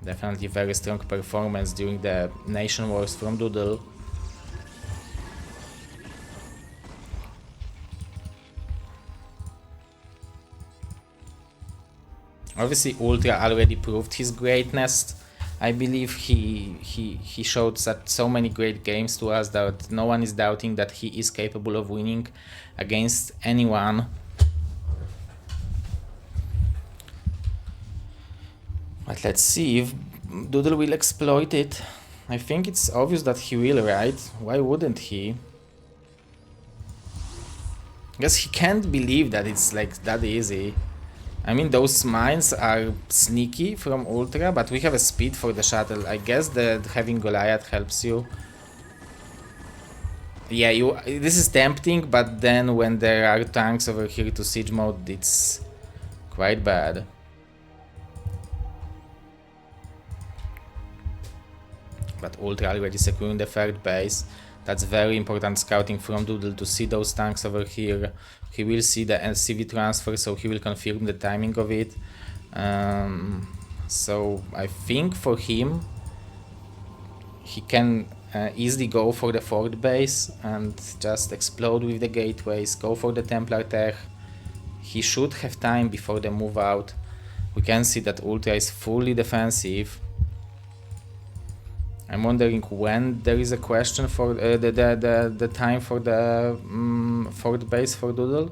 Definitely very strong performance during the Nation Wars from Doodle. Obviously Ultra already proved his greatness. I believe he showed so many great games to us that no one is doubting that he is capable of winning against anyone. But let's see if Doodle will exploit it. I think it's obvious that he will, right? Why wouldn't he? I guess he can't believe that it's like that easy. I mean, those mines are sneaky from Ultra, but we have a speed for the shuttle. I guess that having Goliath helps you. Yeah, this is tempting, but then when there are tanks over here to siege mode, it's quite bad. But Ultra already securing the third base. That's very important scouting from Doodle to see those tanks over here. He will see the LCV transfer, so he will confirm the timing of it. So I think for him, he can easily go for the fourth base and just explode with the gateways, go for the Templar tech. He should have time before the move out. We can see that Ultra is fully defensive. I'm wondering when there is a question for the time for the fourth base for Doodle.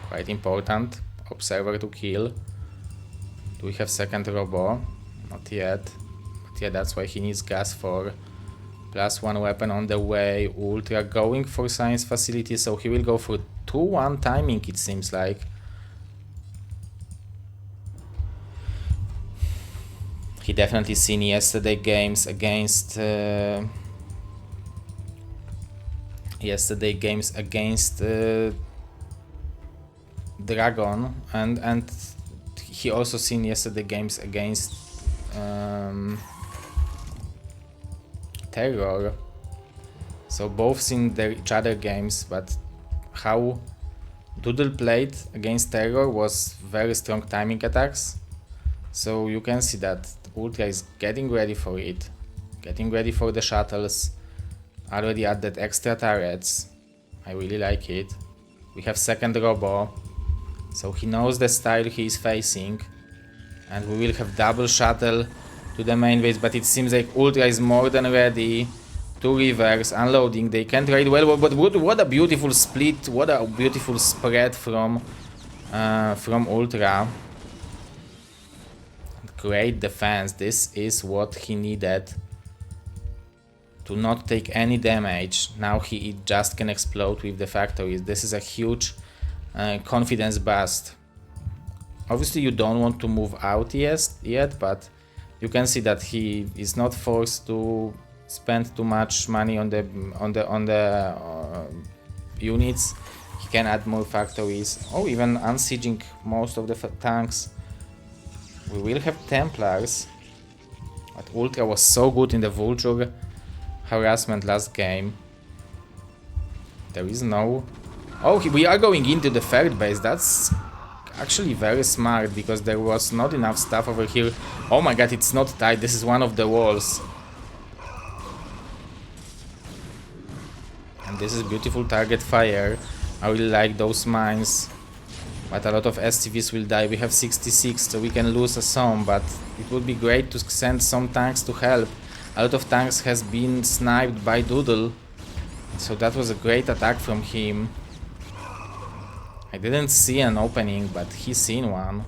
Quite important. Observer to kill. Do we have second robo? Not yet. But yeah, that's why he needs gas for +1 weapon on the way. Ultra going for science facility, so he will go for 2-1 timing, it seems like. He definitely seen yesterday games against Dragon, and he also seen yesterday games against Terror. So both seen each other games, but how Doodle played against Terror was very strong timing attacks. So you can see that Ultra is getting ready for it, getting ready for the shuttles, already added extra turrets. I really like it. We have second robo, so he knows the style he is facing, and we will have double shuttle to the main base, but it seems like Ultra is more than ready. 2 rivers, unloading, they can trade well, but what a beautiful split, what a beautiful spread from Ultra. Great defense. This is what he needed to not take any damage. Now he just can explode with the factories. This is a huge confidence boost. Obviously you don't want to move out yet, but you can see that he is not forced to spend too much money on the units. He can add more factories, or even unsieging most of the tanks. We will have Templars, but Ultra was so good in the Vulture harassment last game. There is no... Oh, we are going into the third base. That's actually very smart, because there was not enough stuff over here. Oh my god, it's not tight. This is one of the walls. And this is beautiful target fire. I really like those mines. But a lot of SCVs will die. We have 66, so we can lose some, but it would be great to send some tanks to help. A lot of tanks has been sniped by Doodle, so that was a great attack from him. I didn't see an opening, but he seen one.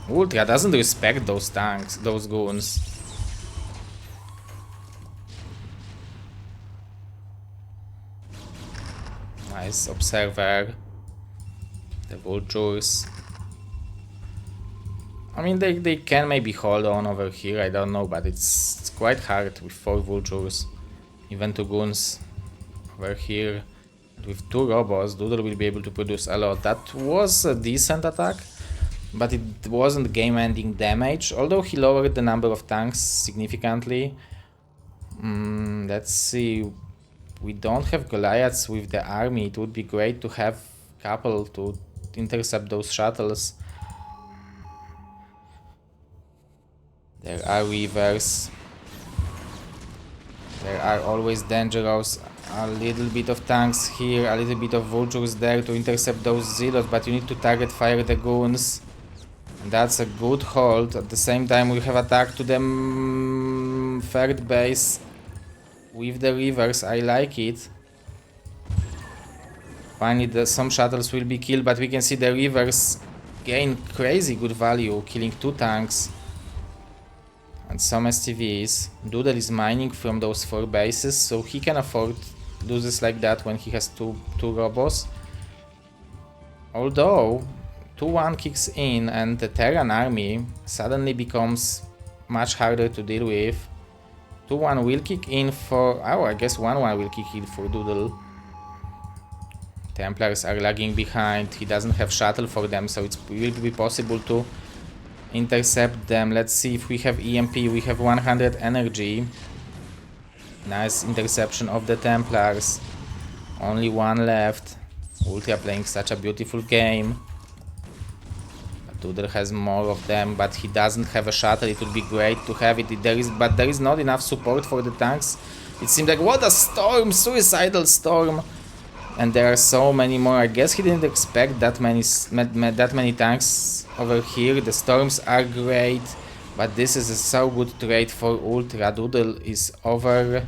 Ultra doesn't respect those tanks, those goons. Nice observer. The vultures. I mean, they can maybe hold on over here, I don't know, but it's quite hard with 4 vultures. Even 2 goons over here. With 2 robots, Doodle will be able to produce a lot. That was a decent attack, but it wasn't game-ending damage, although he lowered the number of tanks significantly. Let's see. We don't have Goliaths with the army. It would be great to have a couple to intercept those shuttles. There are Reavers. There are always dangerous. A little bit of tanks here, a little bit of vultures there to intercept those zealots, but you need to target fire the goons. And that's a good hold. At the same time, we have attack to the third base with the Reavers. I like it. Finally, some shuttles will be killed, but we can see the Reavers gain crazy good value, killing 2 tanks. And some STVs. Doodle is mining from those 4 bases, so he can afford losses like that when he has two robots. Although 2-1 kicks in and the Terran army suddenly becomes much harder to deal with. 2-1 will kick in for... oh, I guess 1-1 will kick in for Doodle. Templars are lagging behind. He doesn't have shuttle for them, so it will be possible to intercept them. Let's see if we have EMP. We have 100 energy. Nice interception of the Templars. Only 1 left. Ultra playing such a beautiful game. Doodle has more of them, but he doesn't have a shuttle. It would be great to have it. But there is not enough support for the tanks. It seems like, what a storm! Suicidal storm! And there are so many more. I guess he didn't expect that many tanks over here. The storms are great, but this is a so good trade for Ultra. Doodle is over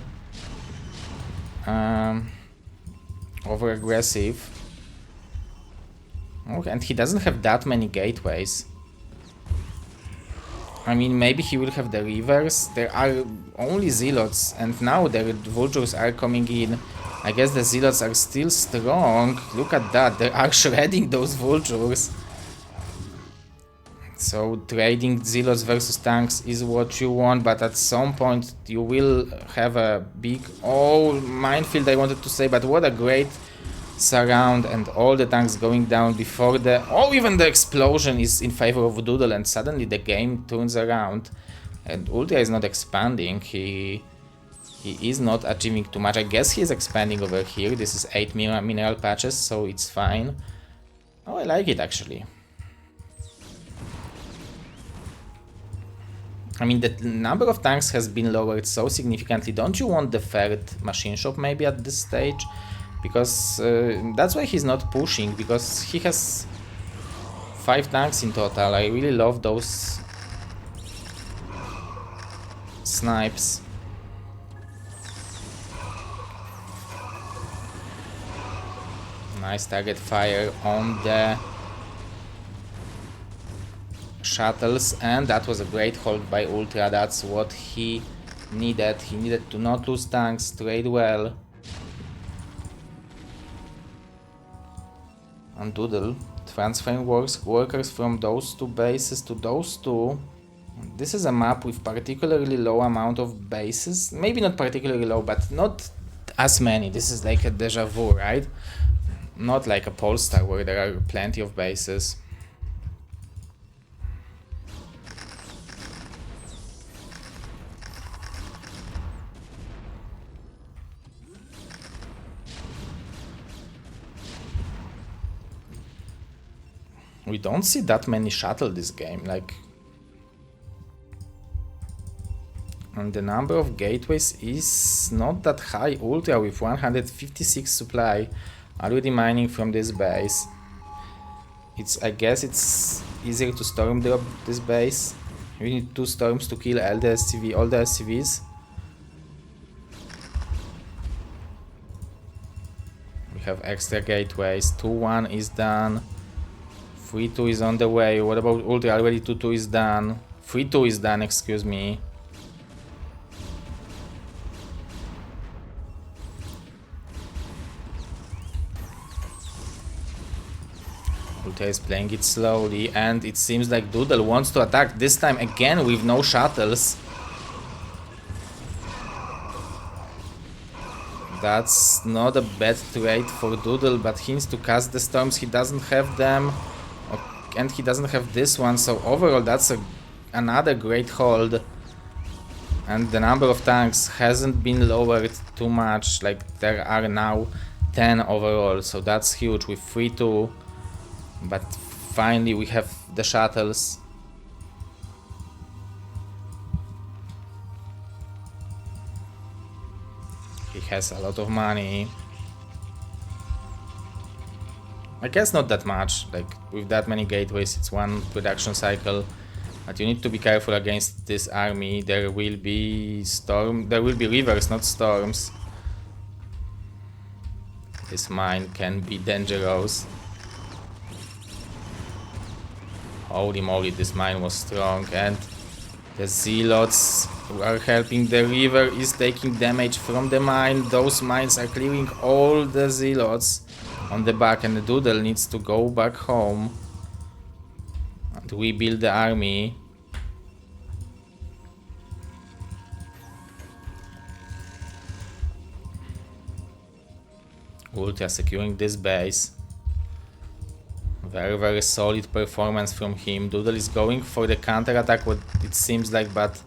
aggressive. Okay, and he doesn't have that many gateways. I mean, maybe he will have the Reavers. There are only Zealots, and now the Vultures are coming in. I guess the Zealots are still strong. Look at that, they are shredding those Vultures. So trading Zealots versus tanks is what you want, but at some point you will have a big... oh, minefield I wanted to say, but what a great surround, and all the tanks going down before the... oh, even the explosion is in favor of Doodle, and suddenly the game turns around. And Ultra is not expanding, he is not achieving too much. I guess he is expanding over here. This is 8 mineral patches, so it's fine. Oh, I like it actually. I mean, the number of tanks has been lowered so significantly. Don't you want the third machine shop maybe at this stage? Because that's why he's not pushing, because he has 5 tanks in total. I really love those snipes. Nice target fire on the shuttles, and that was a great hold by Ultra. That's what he needed. He needed to not lose tanks, trade well. And Doodle transferring workers from those 2 bases to those 2. This is a map with particularly low amount of bases. Maybe not particularly low, but not as many. This is like a deja vu, right? Not like a Polestar where there are plenty of bases. We don't see that many shuttle this game, like... and the number of gateways is not that high. Ultra with 156 supply, already mining from this base. I guess it's easier to storm drop this base We need 2 storms to kill all the SCVs. We have extra gateways. 2-1 is done. 3-2 is on the way. What about Ultra? Already 2-2 is done. 3-2 is done, excuse me. Ultra is playing it slowly, and it seems like Doodle wants to attack, this time again with no shuttles. That's not a bad trade for Doodle, but he needs to cast the storms, he doesn't have them. And he doesn't have this one, so overall that's another great hold. And the number of tanks hasn't been lowered too much, like there are now 10 overall, so that's huge with 3-2. But finally we have the shuttles. He has a lot of money. I guess not that much, like with that many gateways it's one production cycle. But you need to be careful against this army. There will be rivers, not storms. This mine can be dangerous. Holy moly, this mine was strong, and the zealots who are helping. The river is taking damage from the mine. Those mines are clearing all the zealots on the back, and the Doodle needs to go back home and rebuild the army. Ultra securing this base. Very, very solid performance from him. Doodle is going for the counter-attack, what it seems like, but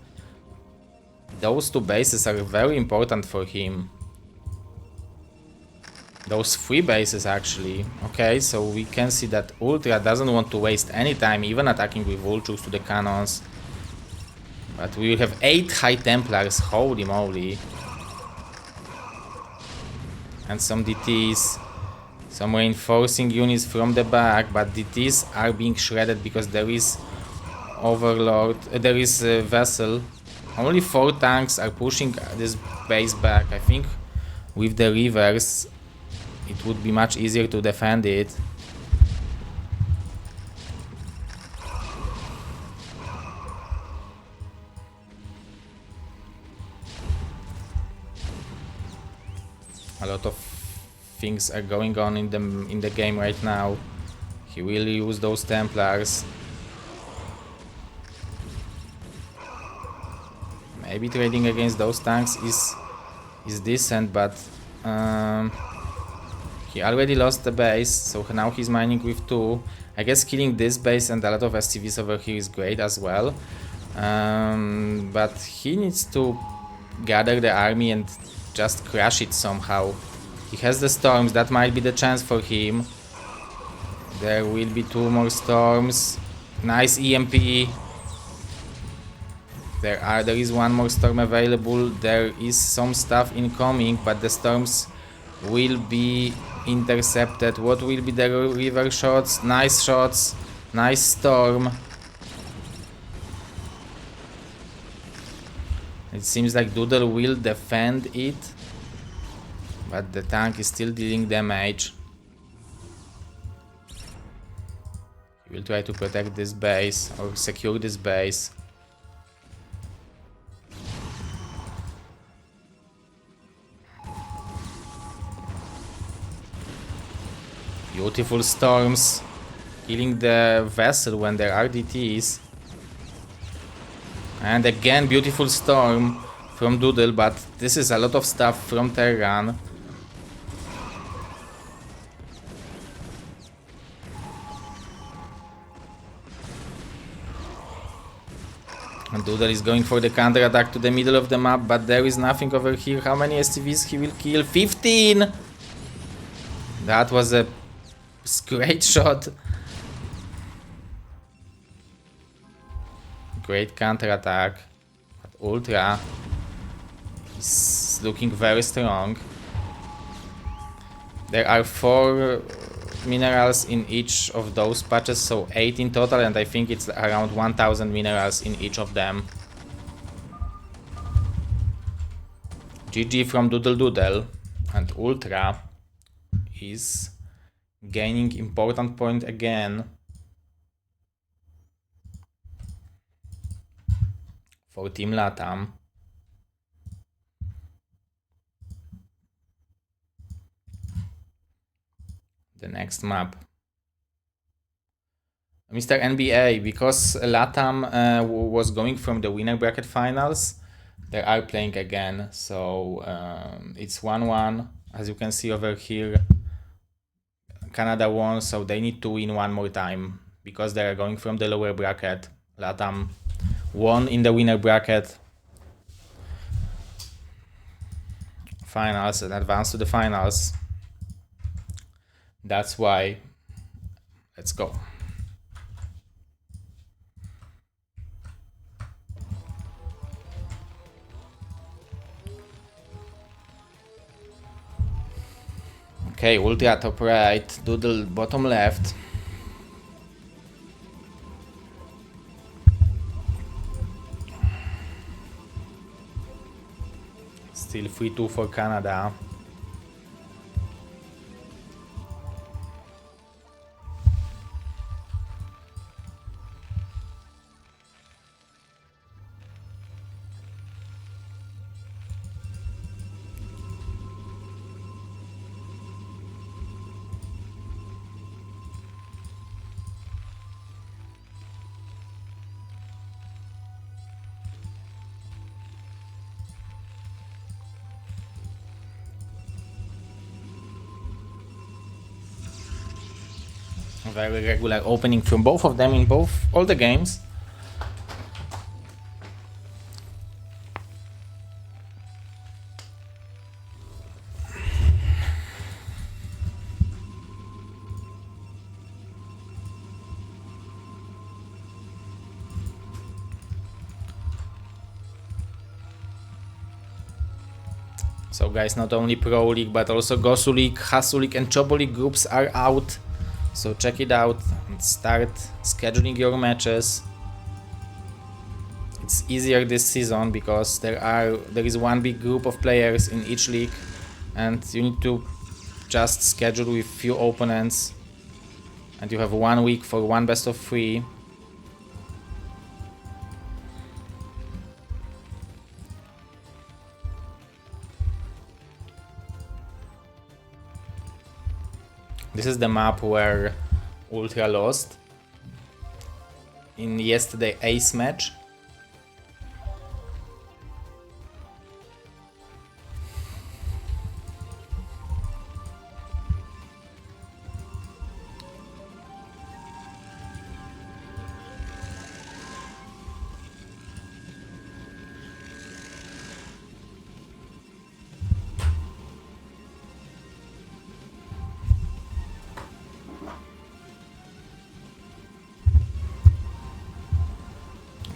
those 2 bases are very important for him. Those 3 bases actually. Okay, so we can see that Ultra doesn't want to waste any time, even attacking with vultures to the cannons. But we will have 8 High Templars, holy moly. And some DTs. Some reinforcing units from the back, but DTs are being shredded because there is Overlord, there is a Vessel. Only 4 tanks are pushing this base back. I think with the rivers it would be much easier to defend it. A lot of things are going on in the game right now. He will use those Templars. Maybe trading against those tanks is decent, but he already lost the base, so now he's mining with 2. I guess killing this base and a lot of SCVs over here is great as well. But he needs to gather the army and just crush it somehow. He has the storms, that might be the chance for him. There will be 2 more storms. Nice EMP. There is 1 more storm available. There is some stuff incoming, but the storms will be intercepted. What will be the river shots? Nice shots. Nice storm. It seems like Doodle will defend it, but the tank is still dealing damage. He will try to protect this base or secure this base. Beautiful storms, killing the vessel when there are DTs. And again, beautiful storm from Doodle, but this is a lot of stuff from Terran. And Doodle is going for the counter-attack to the middle of the map, but there is nothing over here. How many SCVs he will kill? 15! That was a great shot. Great counter-attack. But Ultra is looking very strong. There are 4 minerals in each of those patches, so 8 in total, and I think it's around 1000 minerals in each of them. GG from Doodle Doodle, and Ultra is gaining important point again for Team LATAM. The next map. Mr. NBA, because LATAM was going from the winner bracket finals, they are playing again, so it's 1-1. As you can see over here, Canada won, so they need to win one more time because they are going from the lower bracket. LATAM won in the winner bracket finals and advanced to the finals. That's why. Let's go. Okay, Ultra top right, Doodle bottom left. Still 3-2 for Canada. Very regular opening from both of them in all the games. So guys, not only Pro League but also Gosu League, Hasu League and Chobo League groups are out. So check it out and start scheduling your matches. It's easier this season because there is one big group of players in each league and you need to just schedule with few opponents, and you have 1 week for one best of 3. This is the map where Ultra lost in yesterday's ace match.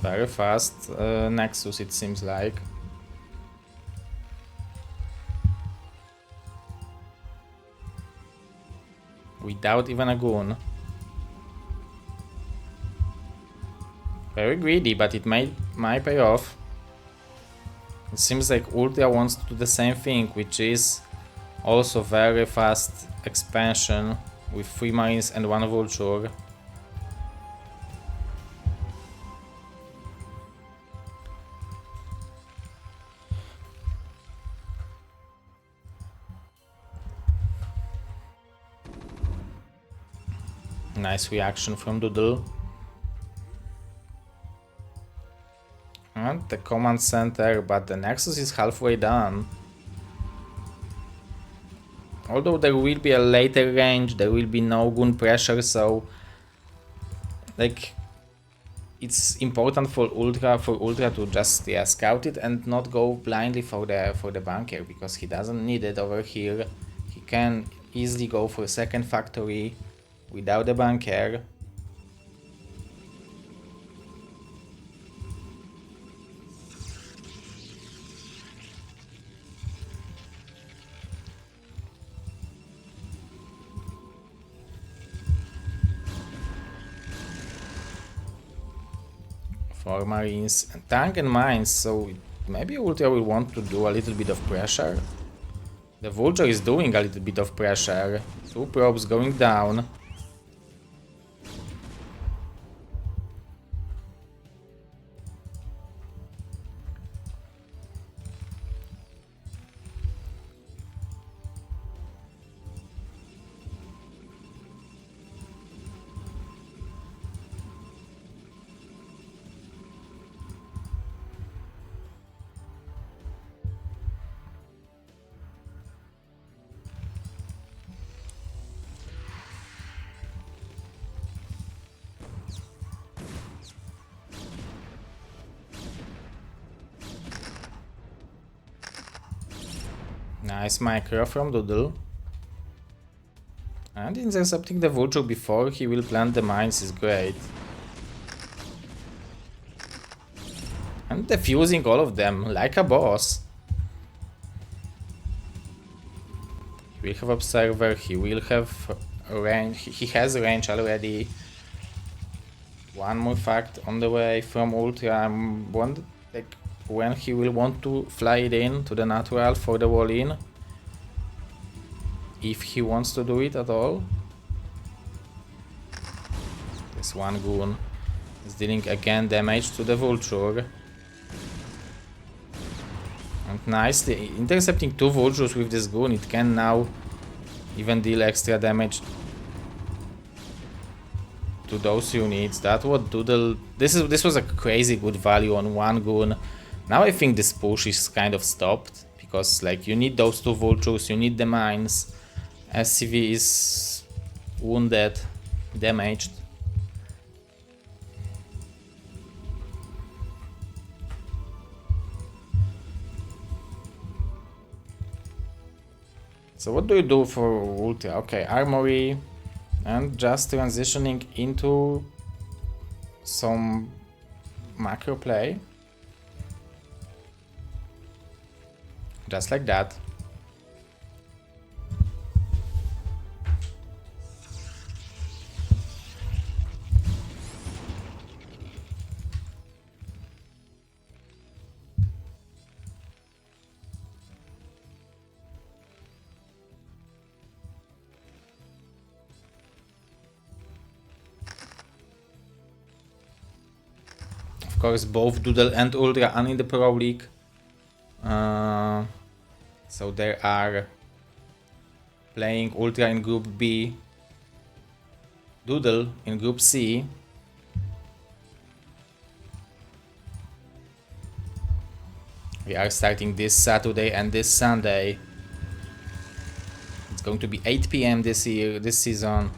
Very fast Nexus, it seems like. Without even a goon. Very greedy, but it might pay off. It seems like Ultra wants to do the same thing, which is also very fast expansion with 3 Marines and 1 Vulture. Nice reaction from Doodle. And the command center, but the Nexus is halfway done. Although there will be a later range, there will be no goon pressure, so like it's important for Ultra to just scout it and not go blindly for the bunker, because he doesn't need it over here. He can easily go for second factory without the bunker. 4 marines, and tank and mines, so maybe Ultra will want to do a little bit of pressure. The Vulture is doing a little bit of pressure. 2 probes going down. Nice micro from Doodle. And intercepting the Vulture before he will plant the mines is great. And defusing all of them like a boss. He will have Observer, he will have range, he has range already. One more fact on the way from Ultra. I'm wondering like, when he will want to fly it in to the natural for the wall in. If he wants to do it at all. This one goon is dealing again damage to the Vulture. And nicely intercepting 2 Vultures with this goon, it can now even deal extra damage to those units. That would Doodle. This was a crazy good value on 1 goon. Now I think this push is kind of stopped because like you need those 2 Vultures, you need the mines. SCV is wounded, damaged. So what do you do for Ultra? Okay, Armory, and just transitioning into some macro play. Just like that. Of course, both Doodle and Ultra are in the Pro League. So they are playing Ultra in Group B, Doodle in Group C. We are starting this Saturday and this Sunday. It's going to be 8 PM this season.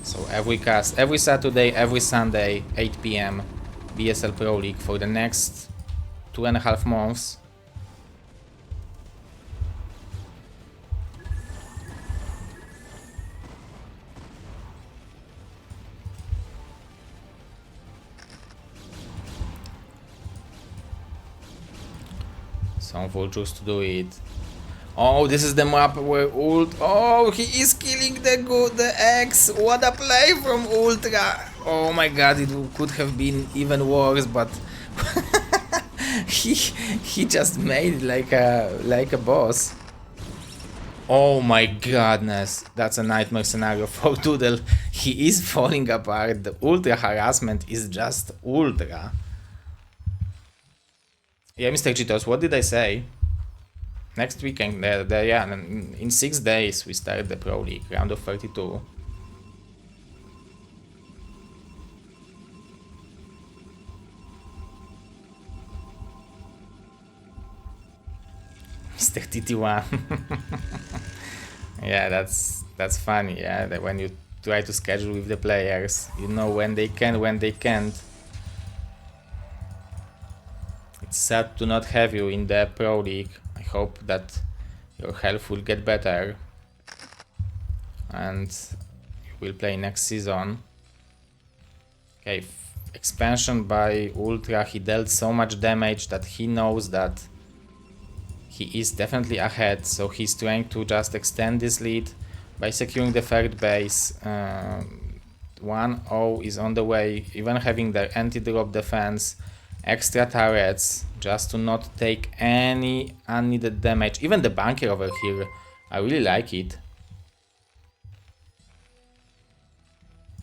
So every cast, every Saturday, every Sunday, 8 PM, BSL Pro League for the next 2.5 months. Some Vultures to do it. Oh, this is the map where Oh, he is killing the X. What a play from Ultra. Oh my god, it could have been even worse, but he just made it like a boss. Oh my godness, that's a nightmare scenario for Doodle. He is falling apart. The Ultra harassment is just Ultra. Yeah, Mr. Cheetos, what did I say? Next weekend, yeah, in 6 days we start the Pro League, round of 32. Mr. TT1. Yeah, that's funny, yeah, that when you try to schedule with the players, you know when they can, when they can't. It's sad to not have you in the Pro League. I hope that your health will get better and you will play next season. Okay, expansion by Ultra. He dealt so much damage that he knows that he is definitely ahead, so he's trying to just extend this lead by securing the third base. 1-0 is on the way, even having their anti-drop defense, extra turrets, just to not take any unneeded damage. Even the bunker over here, I really like it.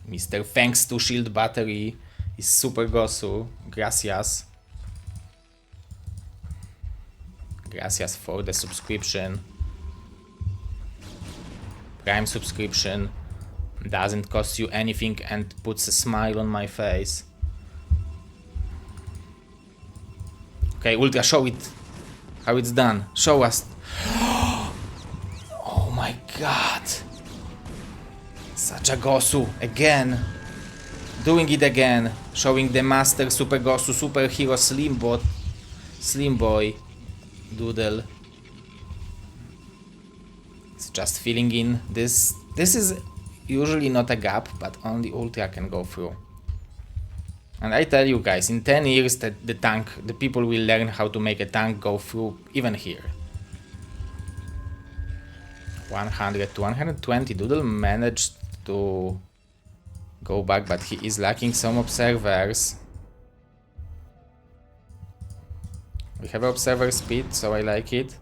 Mr. Thanks to Shield Battery is Super Gosu. Gracias. Gracias for the subscription. Prime subscription doesn't cost you anything and puts a smile on my face. Okay, Ultra, show it how it's done. Show us. Oh my god. Such a Gosu again. Doing it again. Showing the master Super Gosu superhero Slim Boy Doodle. It's just filling in this. This is usually not a gap, but only Ultra can go through. And I tell you guys, in 10 years that the people will learn how to make a tank go through even here. 100 to 120. Doodle managed to go back, but he is lacking some observers. We have observer speed, so I like it.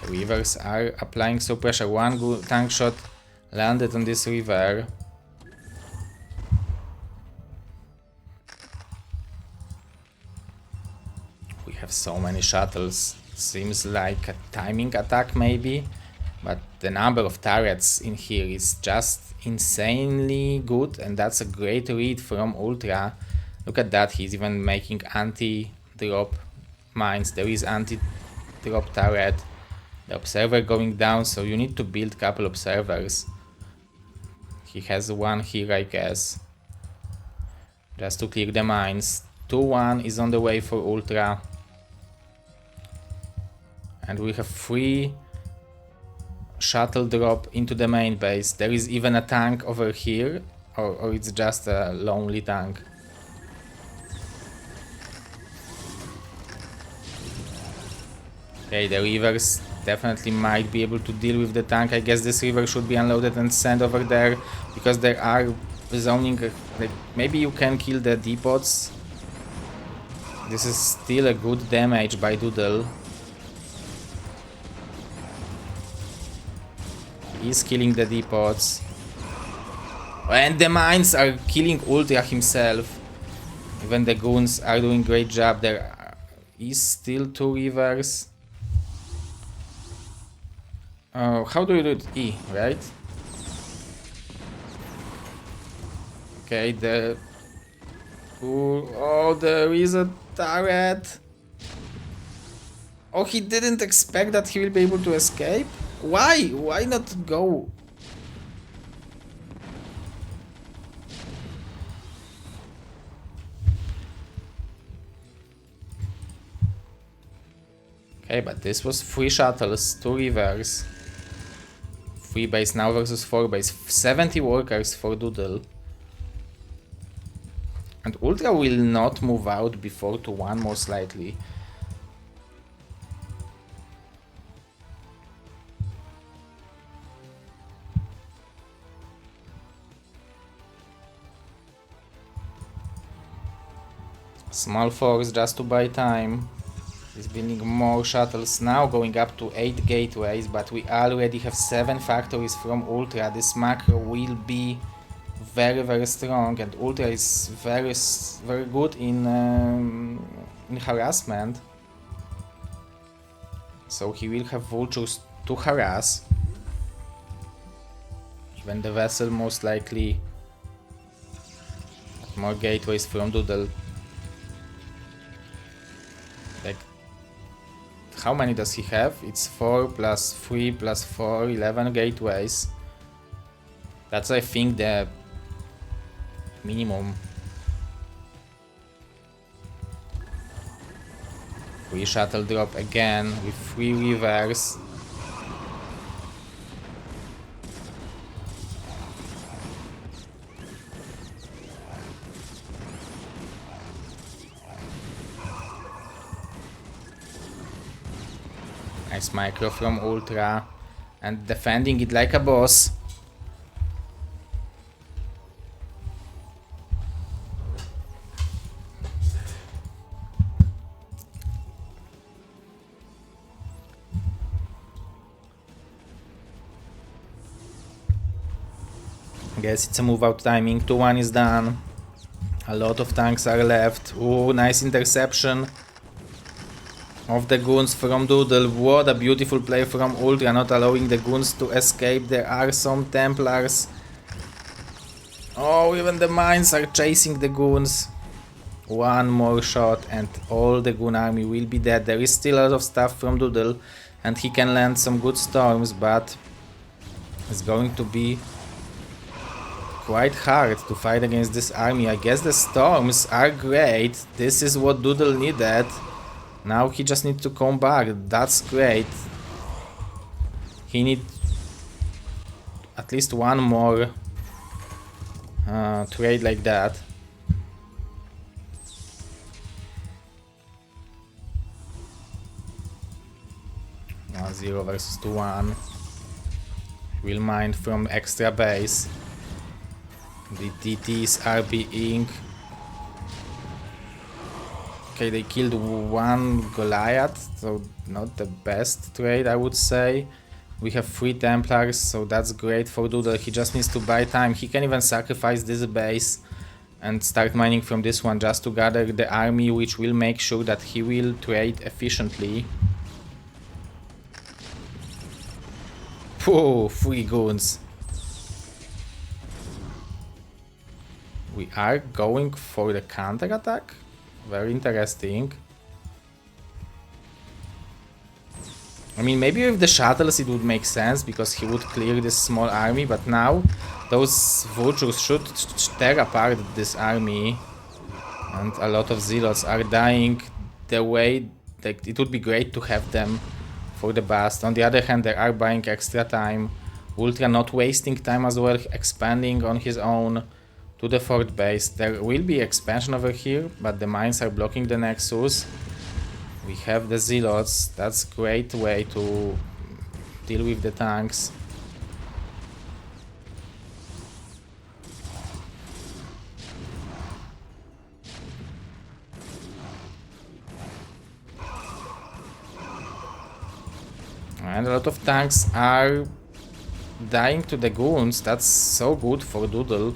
The rivers are applying so pressure. One good tank shot landed on this river. We have so many shuttles. Seems like a timing attack maybe, but the number of turrets in here is just insanely good, and that's a great read from Ultra. Look at that, he's even making anti-drop mines. There is anti-drop turret. The observer going down, so you need to build a couple observers. He has one here, I guess, just to clear the mines. 2-1 is on the way for Ultra. And we have 3 shuttle drop into the main base. There is even a tank over here, or it's just a lonely tank. Okay, the rivers definitely might be able to deal with the tank. I guess this river should be unloaded and sent over there, because there are zoning, like, maybe you can kill the depots. This is still a good damage by Doodle. He is killing the depots. And the mines are killing Ultra himself. Even the goons are doing great job. There is still 2 rivers. How do you do it? E, right? Okay, oh, there is a turret. Oh, he didn't expect that he will be able to escape? Why? Why not go? Okay, but this was 3 shuttles, 2 rivers. 3 base now versus 4 base. 70 workers for Doodle. And Ultra will not move out before 2-1 most likely. Small force just to buy time. He's building more shuttles now, going up to 8 gateways, but we already have 7 factories from Ultra. This macro will be very, very strong, and Ultra is very, very good in harassment. So he will have vultures to harass. Even the vessel most likely. More gateways from Doodle. Like, how many does he have? It's 4 plus 3 plus 4, 11 gateways. That's, I think, the minimum. 3 shuttle drop again with 3 rivers. Nice micro from Ultra, and defending it like a boss. I guess it's a move out timing. 2-1 is done. A lot of tanks are left. Ooh, nice interception of the goons from Doodle. What a beautiful play from Ultra, not allowing the goons to escape. There are some Templars. Oh, even the mines are chasing the goons. One more shot and all the goon army will be dead. There is still a lot of stuff from Doodle and he can land some good storms, but it's going to be quite hard to fight against this army. I guess the storms are great. This is what Doodle needed. Now he just needs to come back. That's great. He needs at least one more trade like that. Now 0 versus 2-1. Will mine from extra base. The DTs are being... Okay, they killed one Goliath, so not the best trade, I would say. We have 3 Templars, so that's great for Doodle. He just needs to buy time. He can even sacrifice this base and start mining from this one just to gather the army, which will make sure that he will trade efficiently. Whoa, 3 goons. We are going for the counter attack. Very interesting. I mean, maybe with the shuttles it would make sense because he would clear this small army, but now those vultures should tear apart this army. And a lot of zealots are dying the way that it would be great to have them for the bust. On the other hand, they are buying extra time. Ultra not wasting time as well, expanding on his own to the 4th base. There will be expansion over here, but the mines are blocking the Nexus. We have the Zealots. That's a great way to deal with the tanks. And a lot of tanks are dying to the goons. That's so good for Doodle.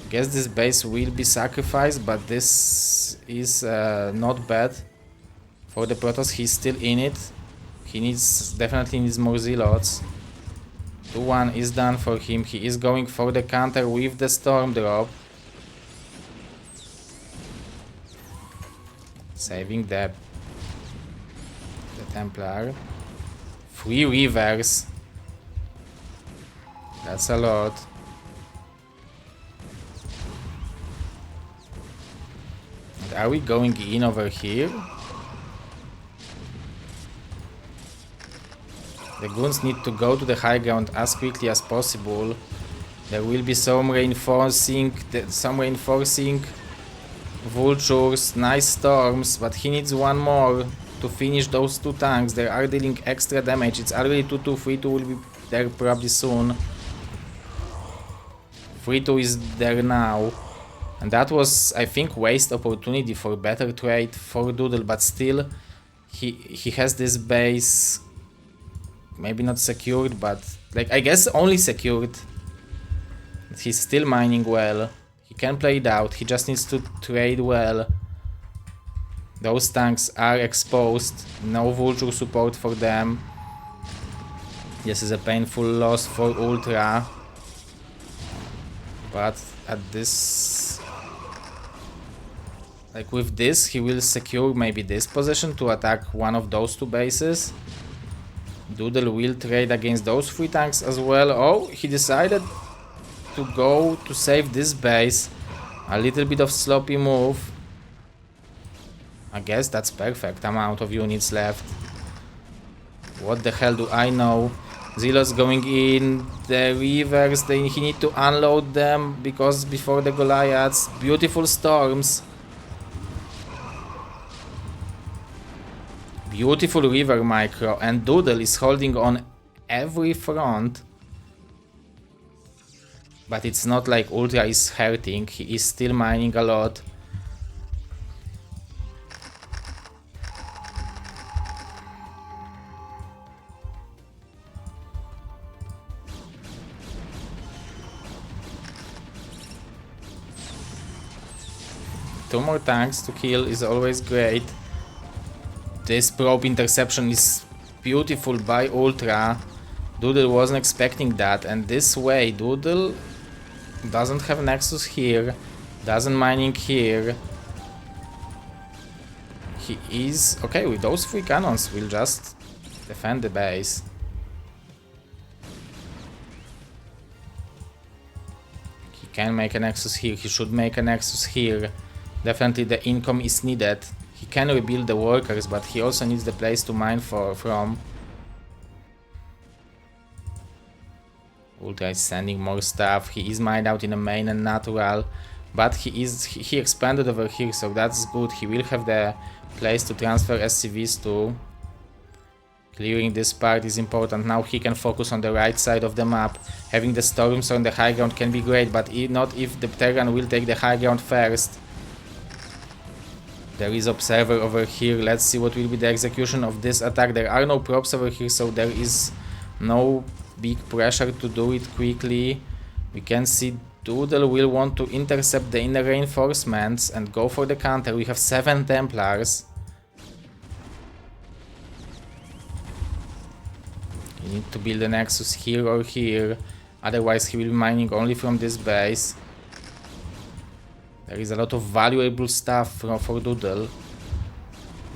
Guess this base will be sacrificed, but this is not bad for the Protoss. He's still in it. He definitely needs more Zealots. 2-1 is done for him. He is going for the counter with the Storm Drop. Saving the Templar. 3 Reavers. That's a lot. Are we going in over here? The goons need to go to the high ground as quickly as possible. There will be some reinforcing vultures, nice storms, but he needs one more to finish those 2 tanks. They are dealing extra damage. It's already 2-2, 3-2 will be there probably soon. 3-2 is there now. And that was, I think, waste opportunity for better trade for Doodle, but still he has this base maybe not secured, but like I guess only secured. He's still mining well. He can play it out. He just needs to trade well. Those tanks are exposed. No vulture support for them. This is a painful loss for Ultra. But at this... like with this, he will secure maybe this position to attack one of those 2 bases. Doodle will trade against those 3 tanks as well. Oh, he decided to go to save this base. A little bit of sloppy move. I guess that's perfect amount of units left. What the hell do I know? Zealots going in. The Reavers, he need to unload them because before the Goliaths. Beautiful storms. Beautiful river micro, and Doodle is holding on every front. But it's not like Ultra is hurting, he is still mining a lot. 2 more tanks to kill is always great. This probe interception is beautiful by Ultra. Doodle wasn't expecting that, and this way Doodle doesn't have Nexus here, doesn't mining here. He is okay with those 3 cannons, will just defend the base. He can make a Nexus here, he should make a Nexus here. Definitely the income is needed. He can rebuild the workers, but he also needs the place to mine from. Ultra is sending more stuff. He is mined out in the main and natural, but he expanded over here, so that's good. He will have the place to transfer SCVs to. Clearing this part is important. Now he can focus on the right side of the map. Having the storms on the high ground can be great, but not if the Terran will take the high ground first. There is observer over here. Let's see what will be the execution of this attack. There are no props over here, so there is no big pressure to do it quickly. We can see Doodle will want to intercept the inner reinforcements and go for the counter. We have 7 Templars. You need to build a Nexus here or here, otherwise he will be mining only from this base. There is a lot of valuable stuff for Doodle.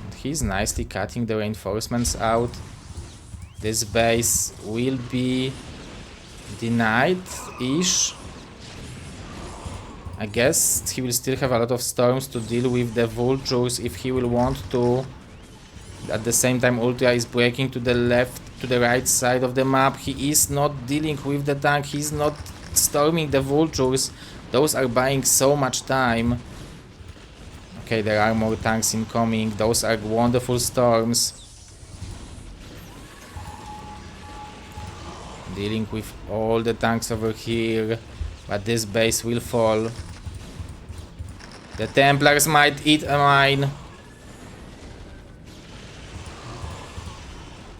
And he's nicely cutting the reinforcements out. This base will be denied-ish. I guess he will still have a lot of storms to deal with the vultures if he will want to. At the same time, Ultra is breaking to the left, to the right side of the map. He is not dealing with the tank, he's not storming the vultures. Those are buying so much time. Okay, there are more tanks incoming. Those are wonderful storms. Dealing with all the tanks over here. But this base will fall. The Templars might eat a mine.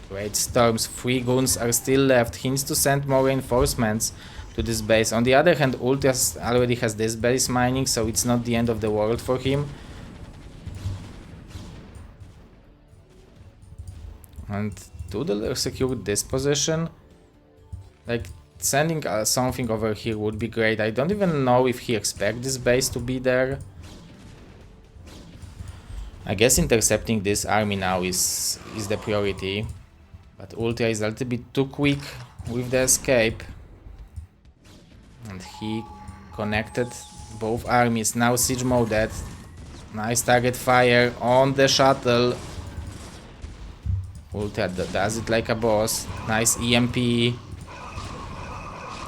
Great storms. 3 goons are still left. He needs to send more reinforcements to this base. On the other hand, Ultra already has this base mining, so it's not the end of the world for him. And Doodle secured this position. Like, sending something over here would be great. I don't even know if he expects this base to be there. I guess intercepting this army now is the priority. But Ultra is a little bit too quick with the escape. And he connected both armies. Now siege mode. Nice target fire on the shuttle. Ultra does it like a boss. Nice EMP.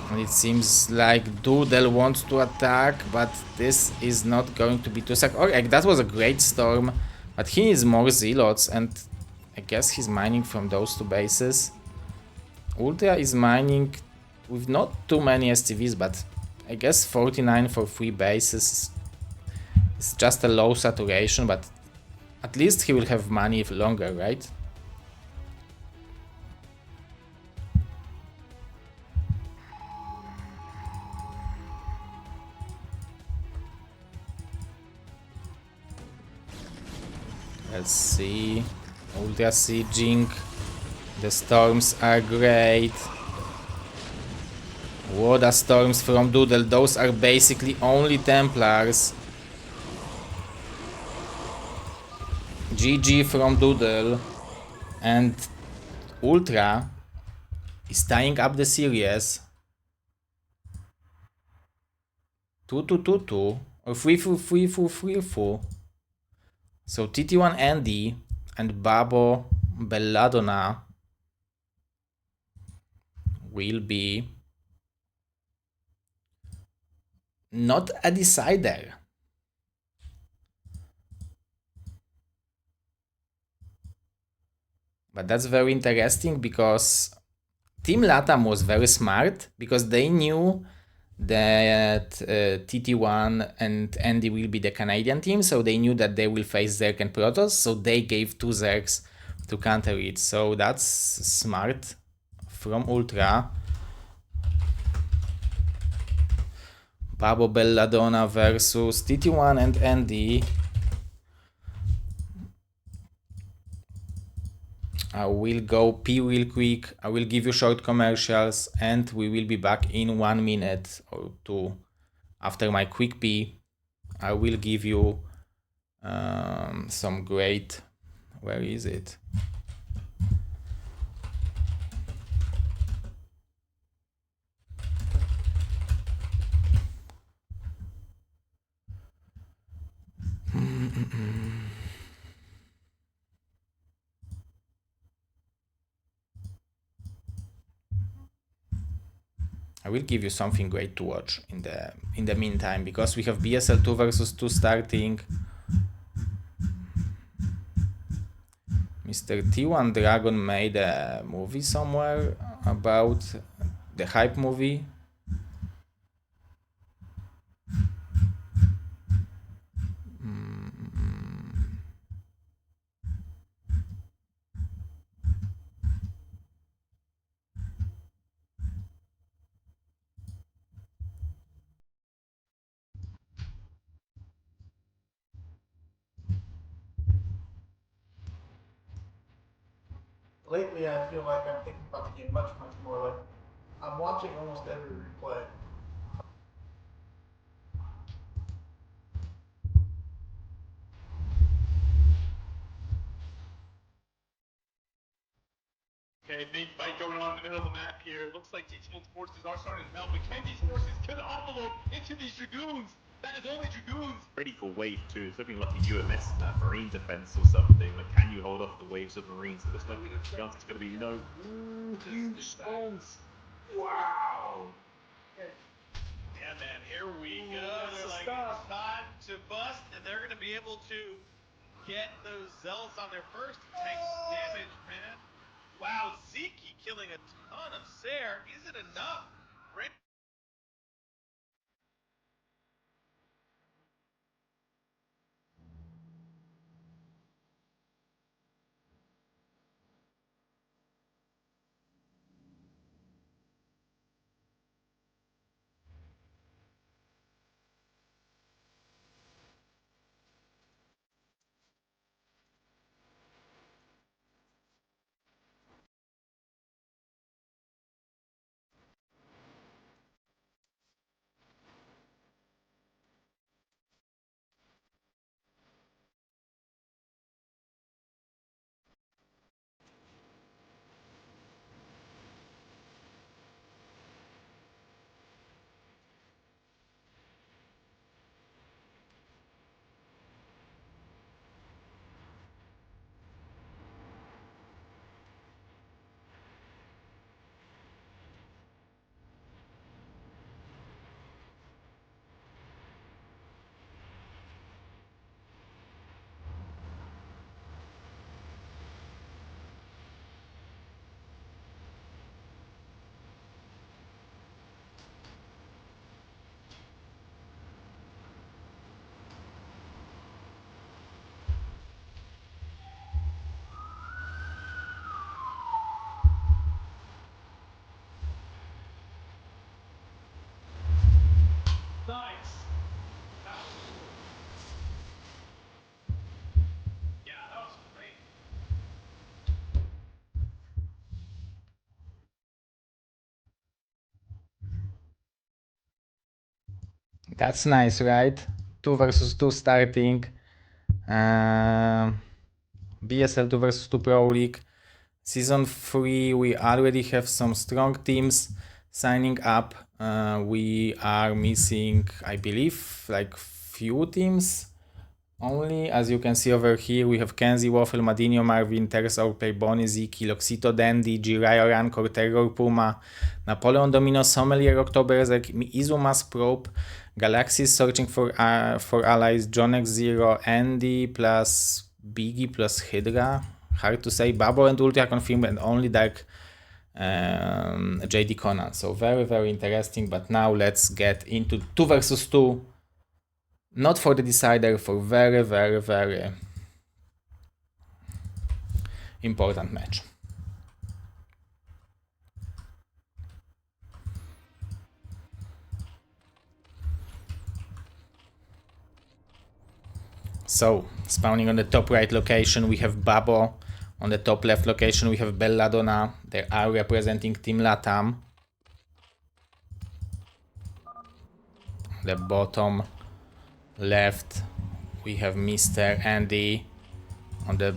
And it seems like Doodle wants to attack, but this is not going to be too sack. Okay, that was a great storm, but he needs more zealots, and I guess he's mining from those 2 bases. Ultra is mining with not too many STVs, but I guess 49 for 3 bases is just a low saturation, but at least he will have money longer, right? Let's see. Ultra sieging. The storms are great. What are storms from Doodle? Those are basically only Templars. GG from Doodle. And Ultra is tying up the series. 2-2-2-2 or 3-4-3-4-3-4. So TT1 Andy and Babo Belladonna will be not a decider. But that's very interesting because Team LATAM was very smart because they knew that TT1 and Andy will be the Canadian team, so they knew that they will face Zerg and Protoss, so they gave 2 Zergs to counter it. So that's smart from Ultra. Pablo Belladonna versus TT1 and Andy. I will go pee real quick. I will give you short commercials and we will be back in 1 minute or two. After my quick pee, I will give you some great. Where is it? I will give you something great to watch in the meantime, because we have BSL 2 versus 2 starting. Mr. T1 Dragon made a movie somewhere about the hype movie. Lately, I feel like I'm thinking about the game much more. Like, I'm watching almost every replay. Okay, big fight going on in the middle of the map here. Looks like T-Tone's forces are starting to melt, but can these forces kill the envelope into these Dragoons? That is only Dragoons! Ready for wave 2. It's looking like a UMS marine defense or something. Like, can you hold off the waves of marines? It looks like the chance is going to be no. Huge spawns! Wow! Yeah, man, here we go. They're like, it's time to bust, and they're going to be able to get those zealots on their first tank damage, man. Wow, Zeke killing a ton of Sair. Is it enough? Right? Nice. Yeah, that was great. That's nice, right? 2 versus 2 starting. BSL 2 versus 2 Pro League. Season 3, we already have some strong teams signing up. We are missing, I believe, like few teams only. As you can see over here, we have Kenzie, Waffle, Madinho, Marvin, Teres, Orpey, Bonnie, Ziki, Loxito, Dandy, Jiraiya, Rancor, Terror, Puma, Napoleon, Domino, Sommelier, Octoberzek, Izumas, Probe, Galaxies searching for allies, John X Zero, Andy plus Biggie plus Hydra. Hard to say. Babo and Ultra confirmed, and only Dark JD Conan. So very, very interesting. But now let's get into 2 versus 2. Not for the decider, for very, very, very important match. So, spawning on the top right location, we have Babo. On the top left location, we have Belladonna. They are representing Team LATAM. On the bottom left, we have Mr. Andy. On the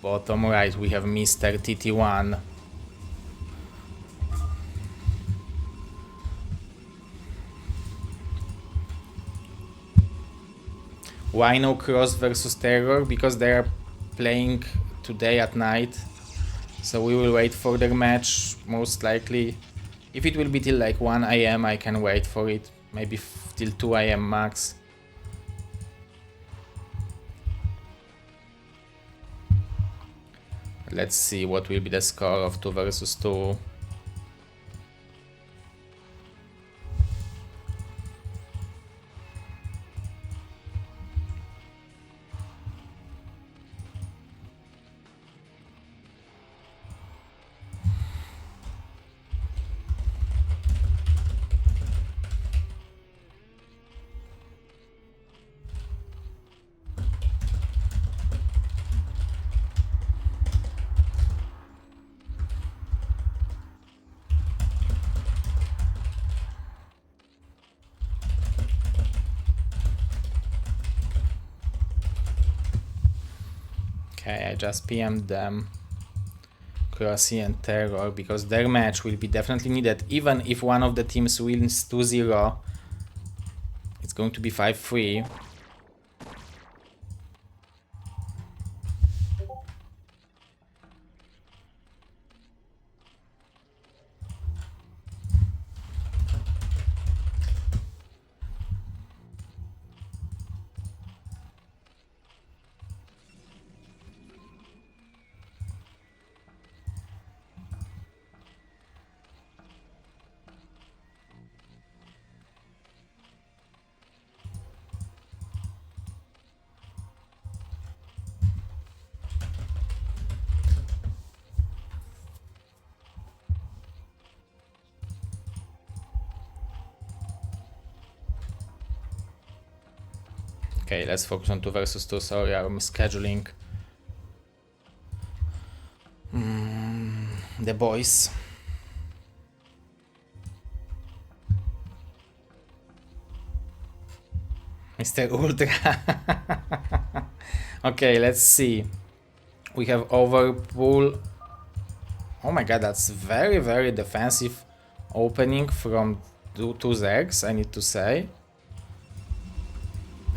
bottom right, we have Mr. TT1. Why no Cross versus Terror? Because they are playing today at night. So we will wait for their match, most likely. If it will be till like 1 AM, I can wait for it. Maybe till 2 AM max. Let's see what will be the score of 2 versus 2. Okay, I just PM'd them, Crossy and Terror, because their match will be definitely needed. Even if one of the teams wins 2-0, it's going to be 5-3. Okay, let's focus on 2 versus 2. Sorry, I'm scheduling the boys. Mr. Ultra. Okay, let's see. We have Overpool. Oh my god, that's very defensive opening from two Zergs, I need to say.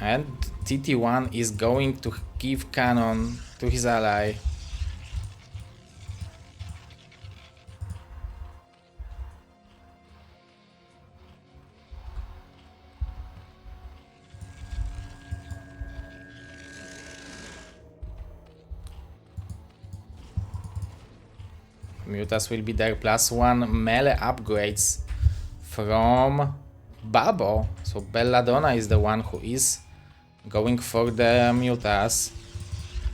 And TT1 is going to give cannon to his ally. Mutas will be there, +1 melee upgrades from Babo. So Belladonna is the one who is going for the Mutas.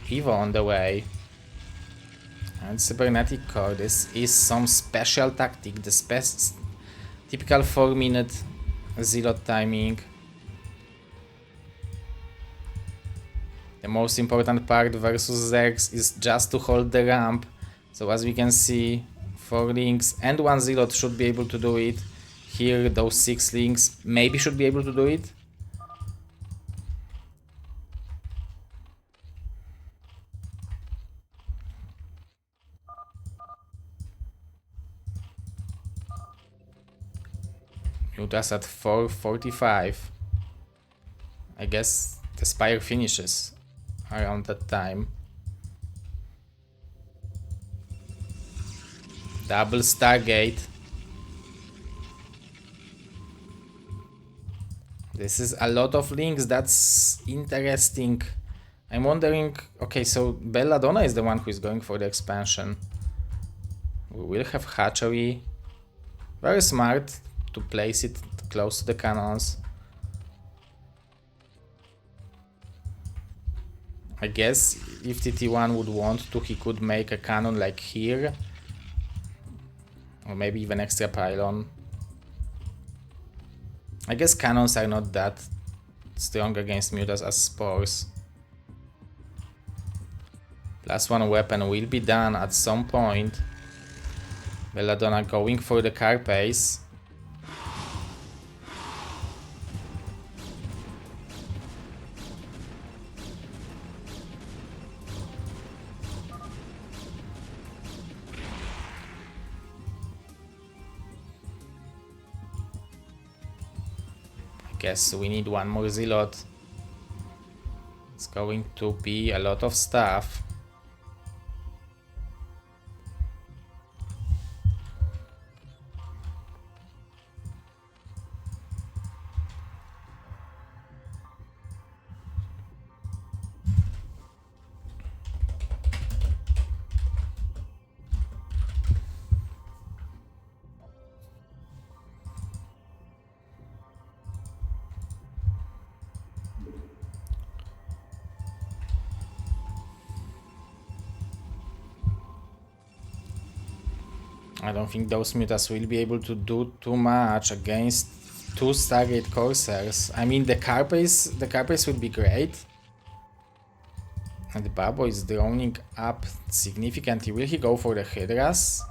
Evo on the way. And Cybernetic Core. This is some special tactic. The typical 4-minute zealot timing. The most important part versus Zergs is just to hold the ramp. So as we can see, 4 links and 1 zealot should be able to do it. Here, those 6 links maybe should be able to do it. Mutas at 4:45. I guess the Spire finishes around that time. Double Stargate. This is a lot of links, that's interesting. I'm wondering, okay, so Belladonna is the one who is going for the expansion. We will have Hatchery. Very smart to place it close to the cannons. I guess if TT1 would want to, he could make a cannon like here. Or maybe even extra pylon. I guess cannons are not that strong against Mutas as spores. +1 weapon will be done at some point. Belladonna going for the car pace. Guess we need one more zealot. It's going to be a lot of stuff. I don't think those mutas will be able to do too much against 2 Stargate Corsairs. I mean, the car pace would be great. And Babo is droning up significantly. Will he go for the Hydras?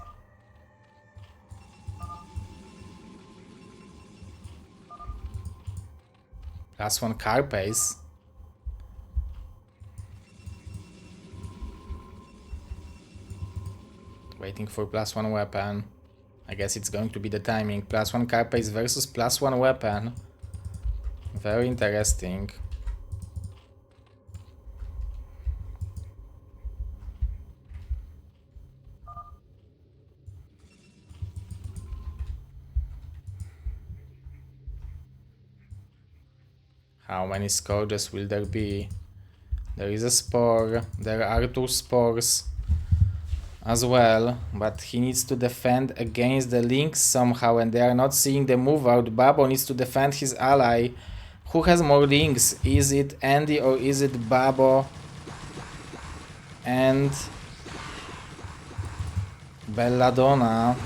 +1 car pace. Waiting for +1 weapon. I guess it's going to be the timing. +1 car pace versus +1 weapon. Very interesting. How many scourges will there be? There is a spore. There are 2 spores as well, but he needs to defend against the links somehow, and they are not seeing the move out. Babo needs to defend his ally. Who has more links? Is it Andy or is it Babo? And Belladonna.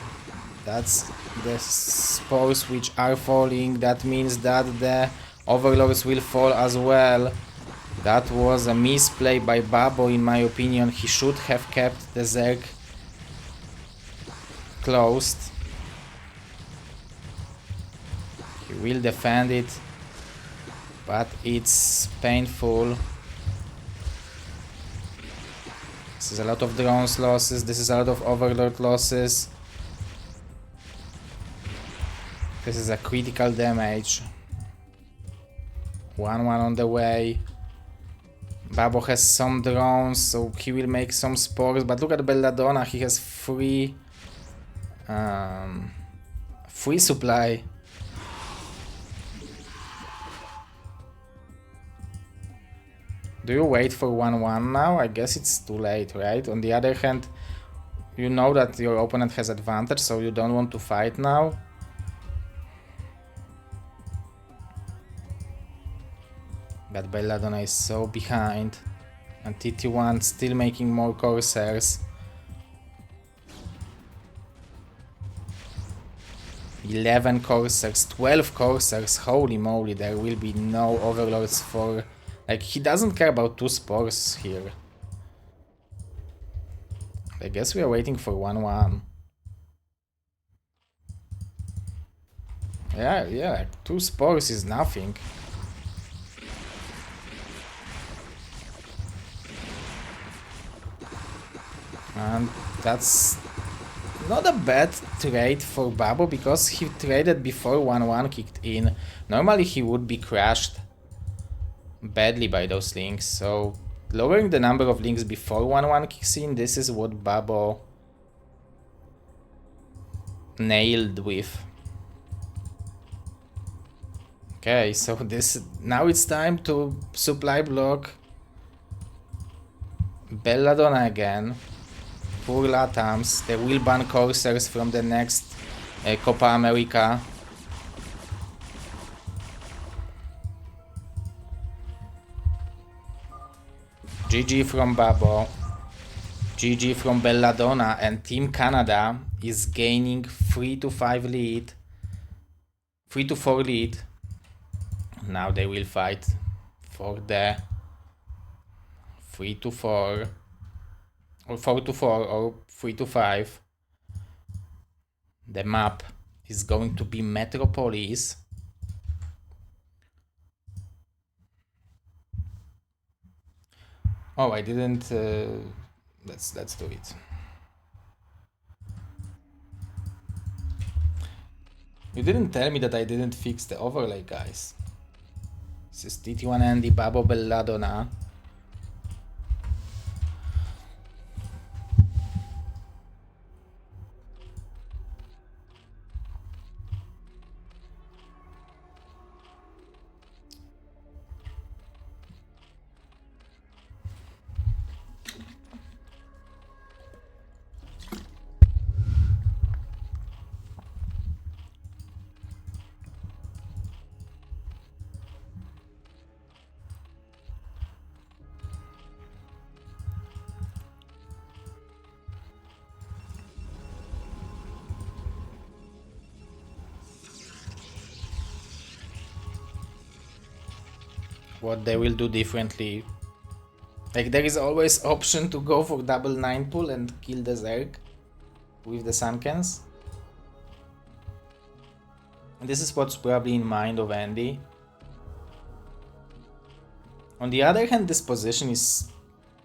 That's the spores which are falling. That means that the Overlords will fall as well. That was a misplay by Babo, in my opinion. He should have kept the Zerg closed. He will defend it, but it's painful. This is a lot of drones losses. This is a lot of Overlord losses. This is a critical damage. 1-1 on the way. Babo has some drones, so he will make some spores. But look at Belladonna, he has free supply. Do you wait for 1-1 now? I guess it's too late, right? On the other hand, you know that your opponent has advantage, so you don't want to fight now. But Belladonna is so behind, and TT1 still making more Corsairs. 11 Corsairs, 12 Corsairs, holy moly, there will be no Overlords for... Like, he doesn't care about 2 spores here. I guess we are waiting for 1-1. Yeah, like 2 spores is nothing. And that's not a bad trade for Babo, because he traded before 1-1 kicked in. Normally he would be crushed badly by those links, so lowering the number of links before 1-1 kicks in, this is what Babo nailed with. Okay, so now it's time to supply block Belladonna again. Poor LATAMs, they will ban Corsairs from the next Copa America. GG from Babo, GG from Belladonna, and Team Canada is gaining 3-5 lead, 3-4 lead. Now they will fight for the 3-4. or 4 to 4 or 3 to 5. The map is going to be Metropolis. Oh, I didn't. Let's do it. You didn't tell me that I didn't fix the overlay, guys. This is TT1 Andy, Babo Belladonna. What they will do differently. Like, there is always option to go for double 9 pull and kill the Zerg with the Sunkens. And this is what's probably in mind of Andy. On the other hand, this position is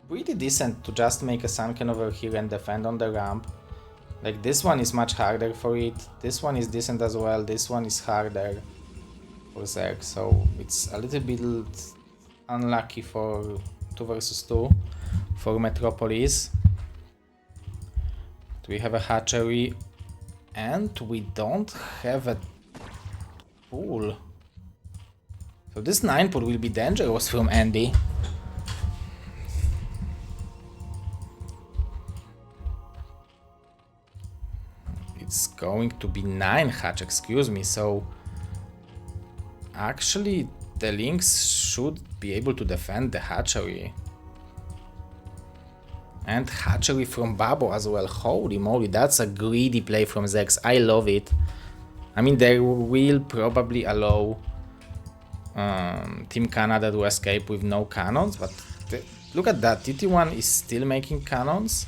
pretty decent to just make a Sunken over here and defend on the ramp. Like, this one is much harder for it, this one is decent as well, this one is harder for Zerg, so it's a little bit unlucky for 2 versus 2 for Metropolis. We have a hatchery and we don't have a pool. So this 9 pool will be dangerous from Andy. It's going to be 9 hatch, excuse me, so actually the Lynx should be able to defend the hatchery. And hatchery from Babo as well. Holy moly, that's a greedy play from Zex. I love it. I mean, they will probably allow Team Canada to escape with no cannons, but look at that. TT1 is still making cannons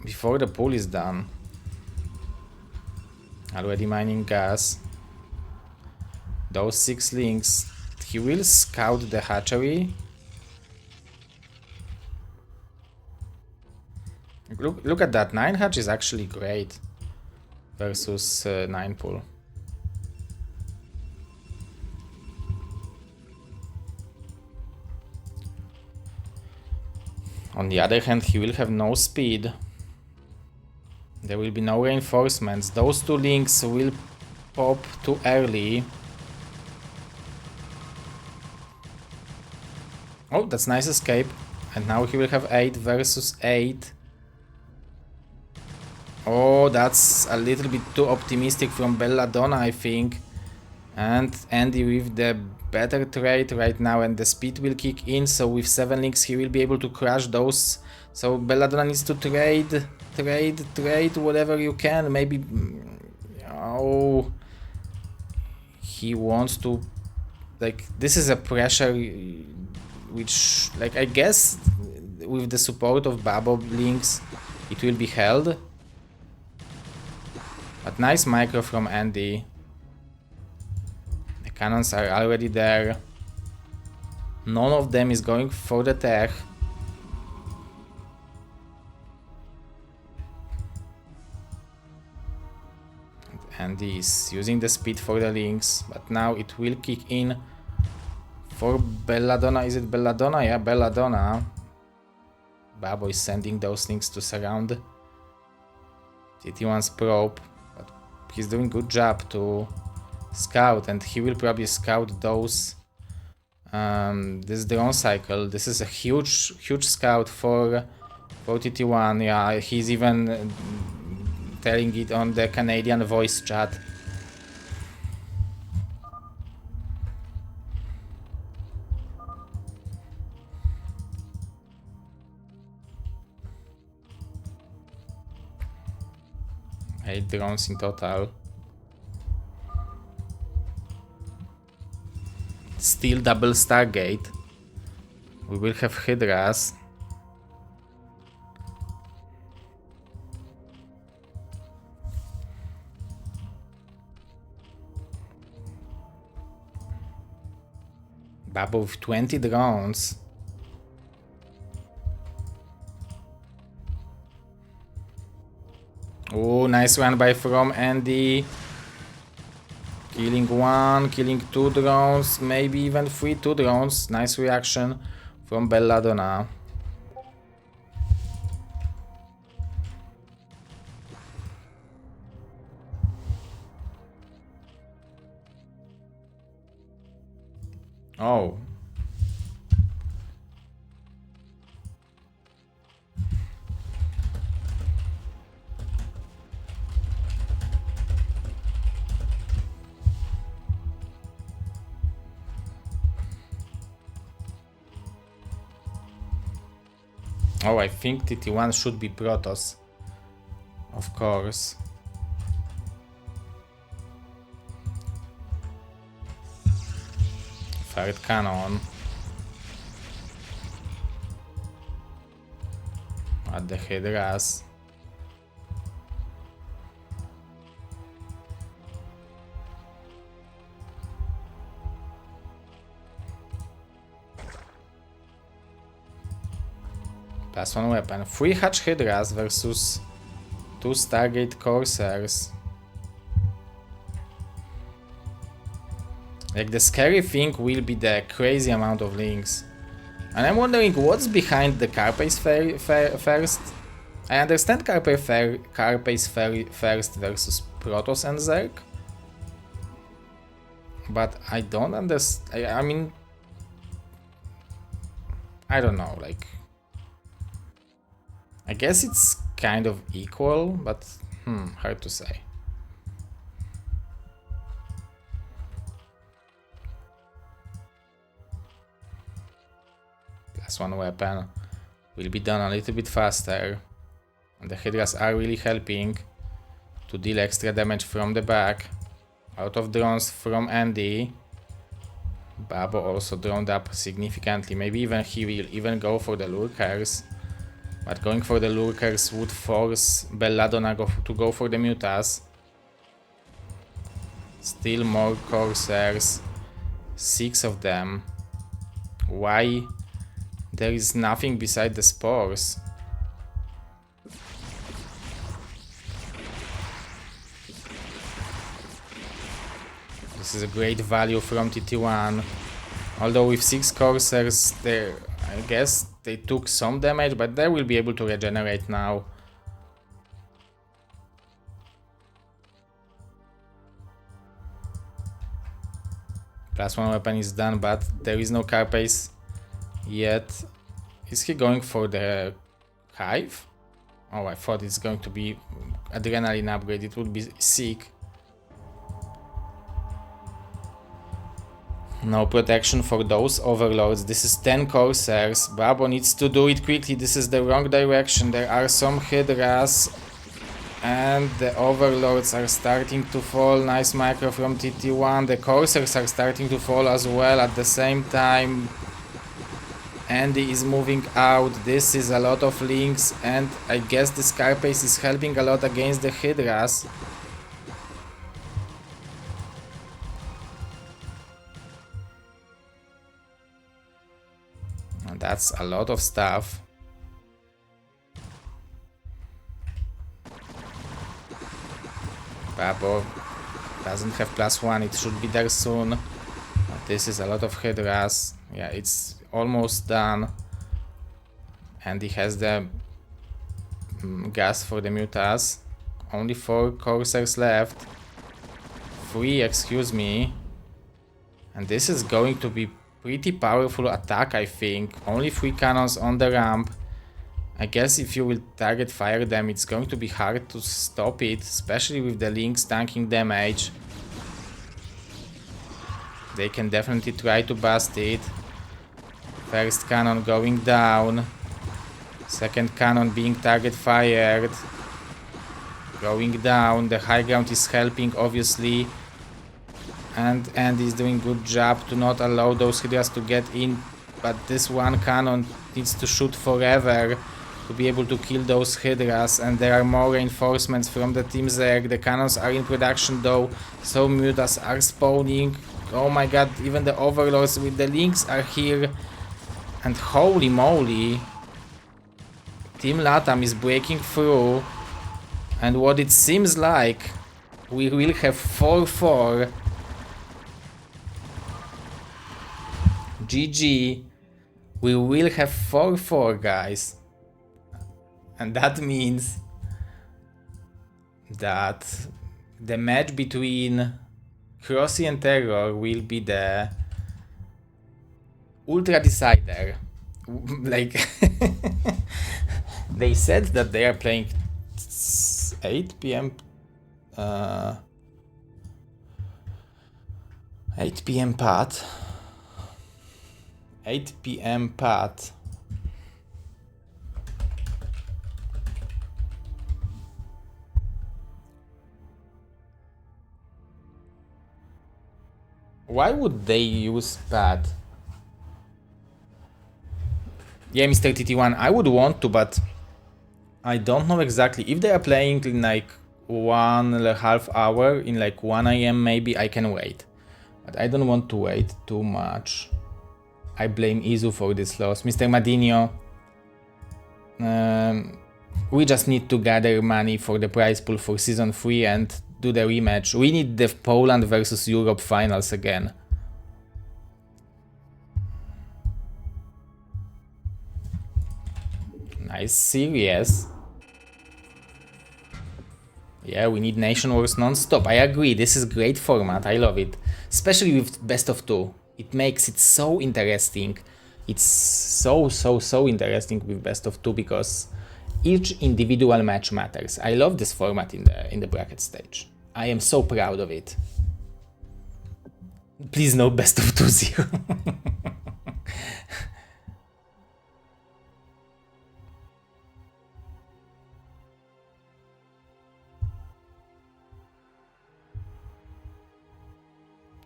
before the pool is done. Already mining gas. Those 6 links. He will scout the hatchery. Look at that. 9 hatch is actually great versus 9 pool. On the other hand, he will have no speed. There will be no reinforcements. Those 2 links will pop too early. Oh, that's nice escape. And now he will have 8 versus 8. Oh, that's a little bit too optimistic from Belladonna, I think. And Andy with the better trade right now, and the speed will kick in, so with 7 links he will be able to crush those. So Belladonna needs to trade, whatever you can, maybe... Oh... He wants to... Like, this is a pressure which, like, I guess with the support of Babo links it will be held. But nice micro from Andy. The cannons are already there. None of them is going for the tech. And Andy is using the speed for the links, but now it will kick in for Belladonna. Is it Belladonna? Yeah, Belladonna. Babo is sending those links to surround TT1's probe, but he's doing good job to scout, and he will probably scout those this drone cycle. This is a huge scout for TT1. Yeah, he's even telling it on the Canadian voice chat. Eight drones in total. Still double Stargate. We will have Hydras. Babo with 20 drones. Oh, nice run by from Andy. Killing one, killing 2 drones, maybe even 2 drones. Nice reaction from Belladonna. Oh. Oh, I think TT1 should be Protoss. Of course. Third cannon. At the Hydras. +1 weapon. 3 Hatch Hydras versus 2 Stargate Corsairs. Like, the scary thing will be the crazy amount of links. And I'm wondering what's behind the Carpace first. I understand Carpace first versus Protoss and Zerg. But I don't understand. I mean, I don't know, like, I guess it's kind of equal, but hard to say. +1 weapon will be done a little bit faster. And the Hydras are really helping to deal extra damage from the back. Out of drones from Andy. Babo also droned up significantly. Maybe even he will even go for the lurkers. But going for the lurkers would force Belladonna to go for the mutas. Still more Corsairs. 6 of them. Why there is nothing beside the spores? This is a great value from TT1. Although with 6 Corsairs, I guess they took some damage, but they will be able to regenerate now. +1 weapon is done, but there is no Carpace yet. Is he going for the Hive? Oh, I thought it's going to be Adrenaline upgrade. It would be sick. No protection for those overlords. This is 10 Corsairs. Babo needs to do it quickly. This is the wrong direction. There are some Hydras. And the overlords are starting to fall. Nice micro from TT1. The Corsairs are starting to fall as well at the same time. Andy is moving out. This is a lot of links. And I guess this Carpace is helping a lot against the Hydras. That's a lot of stuff. Babo doesn't have +1, it should be there soon. But this is a lot of Hydras. Yeah, it's almost done. And he has the gas for the mutas. Only 4 Corsairs left. 3, excuse me. And this is going to be pretty powerful attack, I think. Only 3 cannons on the ramp. I guess if you will target fire them, it's going to be hard to stop it, especially with the links tanking damage. They can definitely try to bust it. First cannon going down. Second cannon being target fired. Going down. The high ground is helping, obviously. And Andy is doing good job to not allow those Hydras to get in. But this one cannon needs to shoot forever to be able to kill those Hydras. And there are more reinforcements from the Team Zerg. The cannons are in production though. So mutas are spawning. Oh my god, even the overlords with the links are here. And holy moly. Team LATAM is breaking through. And what it seems like, we will have 4-4. GG. We will have 4-4, guys. And that means that the match between Crossy and Terror will be the ultra decider. Like they said that they are playing 8 p.m. 8 p.m. path. 8 p.m. path. Why would they use pad? Yeah, Mr. TT1, I would want to, but I don't know exactly. If they are playing in like 1.5 hour, in like 1 a.m. maybe I can wait. But I don't want to wait too much. I blame Izu for this loss. Mr. Madinho, we just need to gather money for the prize pool for Season 3 and do the rematch. We need the Poland versus Europe finals again. Nice series. Yeah, we need Nation Wars non-stop. I agree, this is great format, I love it. Especially with best of 2. It makes it so interesting. It's so interesting with best of 2 because each individual match matters. I love this format in the bracket stage. I am so proud of it. Please no best of 2-0.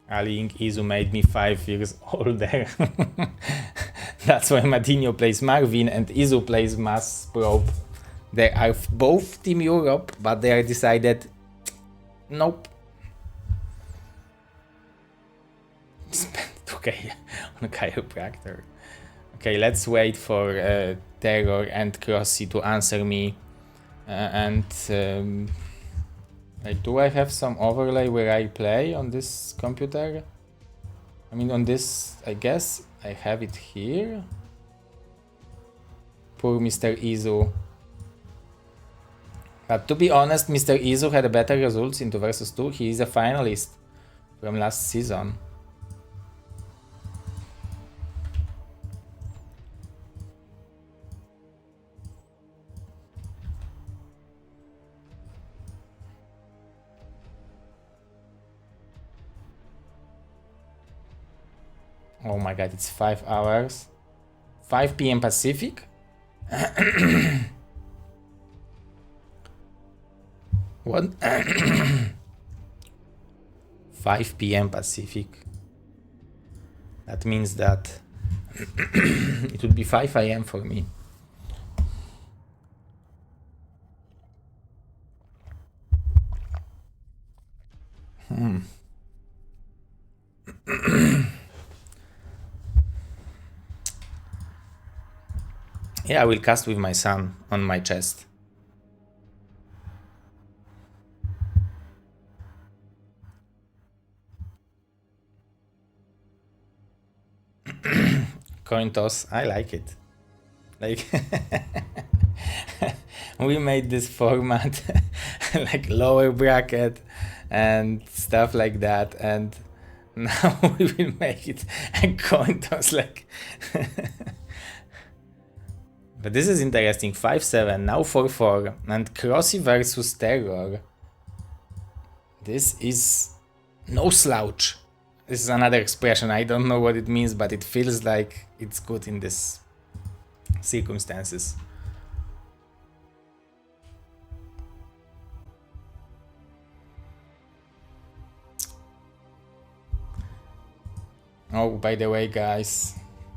Allying Izu made me 5 years older. That's why Madinho plays Marvin and Izu plays Mass Probe. They are both Team Europe, but they are decided, nope. Spend 2k on a chiropractor. Okay, let's wait for Terror and Crossy to answer me. Like, do I have some overlay where I play on this computer? I mean, on this, I guess I have it here. Poor Mr. Izu. But to be honest, Mr. Izu had better results in 2 vs 2. He is a finalist from last season. Oh my god, it's 5 hours. 5 p.m. Pacific? What? 5 p.m. Pacific. That means that it would be 5 a.m. for me. Yeah, I will cast with my son on my chest. Coin toss, I like it. Like, we made this format like lower bracket and stuff like that, and now we will make it a coin toss, like. But this is interesting. 5-7, now 4-4, and Crossy versus Terror. This is no slouch. This is another expression. I don't know what it means, but it feels like it's good in this circumstances. Oh, by the way, guys,